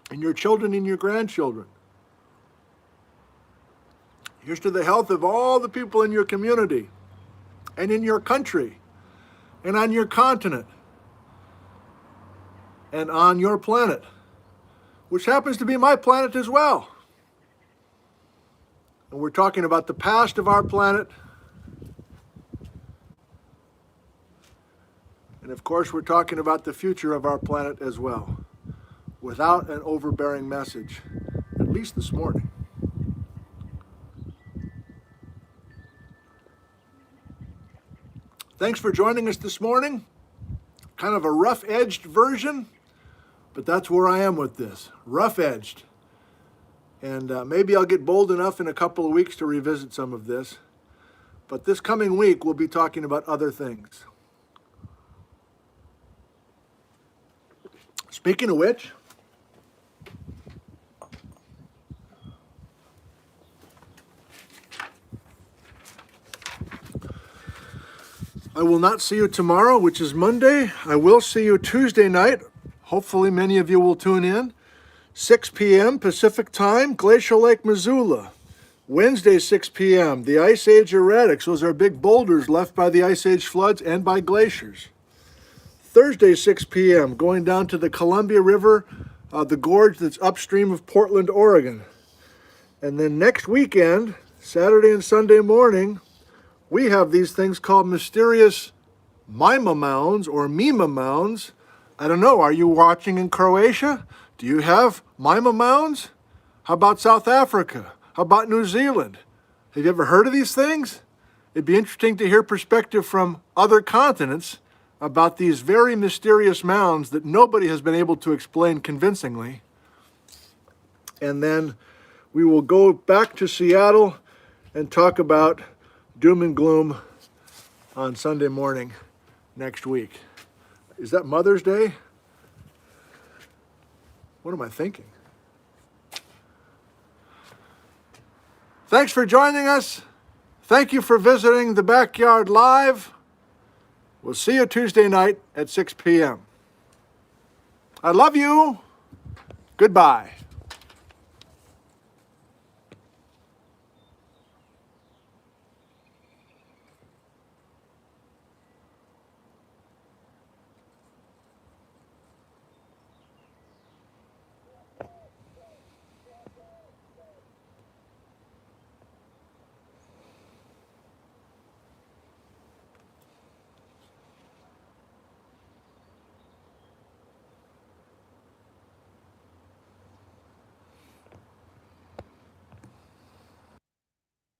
Speaker 1: and your children and your grandchildren. Here's to the health of all the people in your community and in your country and on your continent and on your planet, which happens to be my planet as well. And we're talking about the past of our planet. And of course, we're talking about the future of our planet as well, without an overbearing message, at least this morning. Thanks for joining us this morning. Kind of a rough-edged version, but that's where I am with this, rough-edged. And maybe I'll get bold enough in a couple of weeks to revisit some of this. But this coming week, we'll be talking about other things. Speaking of which, I will not see you tomorrow, which is Monday. I will see you Tuesday night. Hopefully many of you will tune in. 6 p.m. Pacific Time, Glacial Lake, Missoula. Wednesday, 6 p.m., the Ice Age erratics. Those are big boulders left by the Ice Age floods and by glaciers. Thursday, 6 p.m., going down to the Columbia River, the gorge that's upstream of Portland, Oregon. And then next weekend, Saturday and Sunday morning, we have these things called mysterious Mima mounds or Mima mounds. I don't know, are you watching in Croatia? Do you have Mima mounds? How about South Africa? How about New Zealand? Have you ever heard of these things? It'd be interesting to hear perspective from other continents about these very mysterious mounds that nobody has been able to explain convincingly. And then we will go back to Seattle and talk about doom and gloom on Sunday morning next week. Is that Mother's Day? What am I thinking? Thanks for joining us. Thank you for visiting the Backyard Live. We'll see you Tuesday night at 6 p.m. I love you. Goodbye.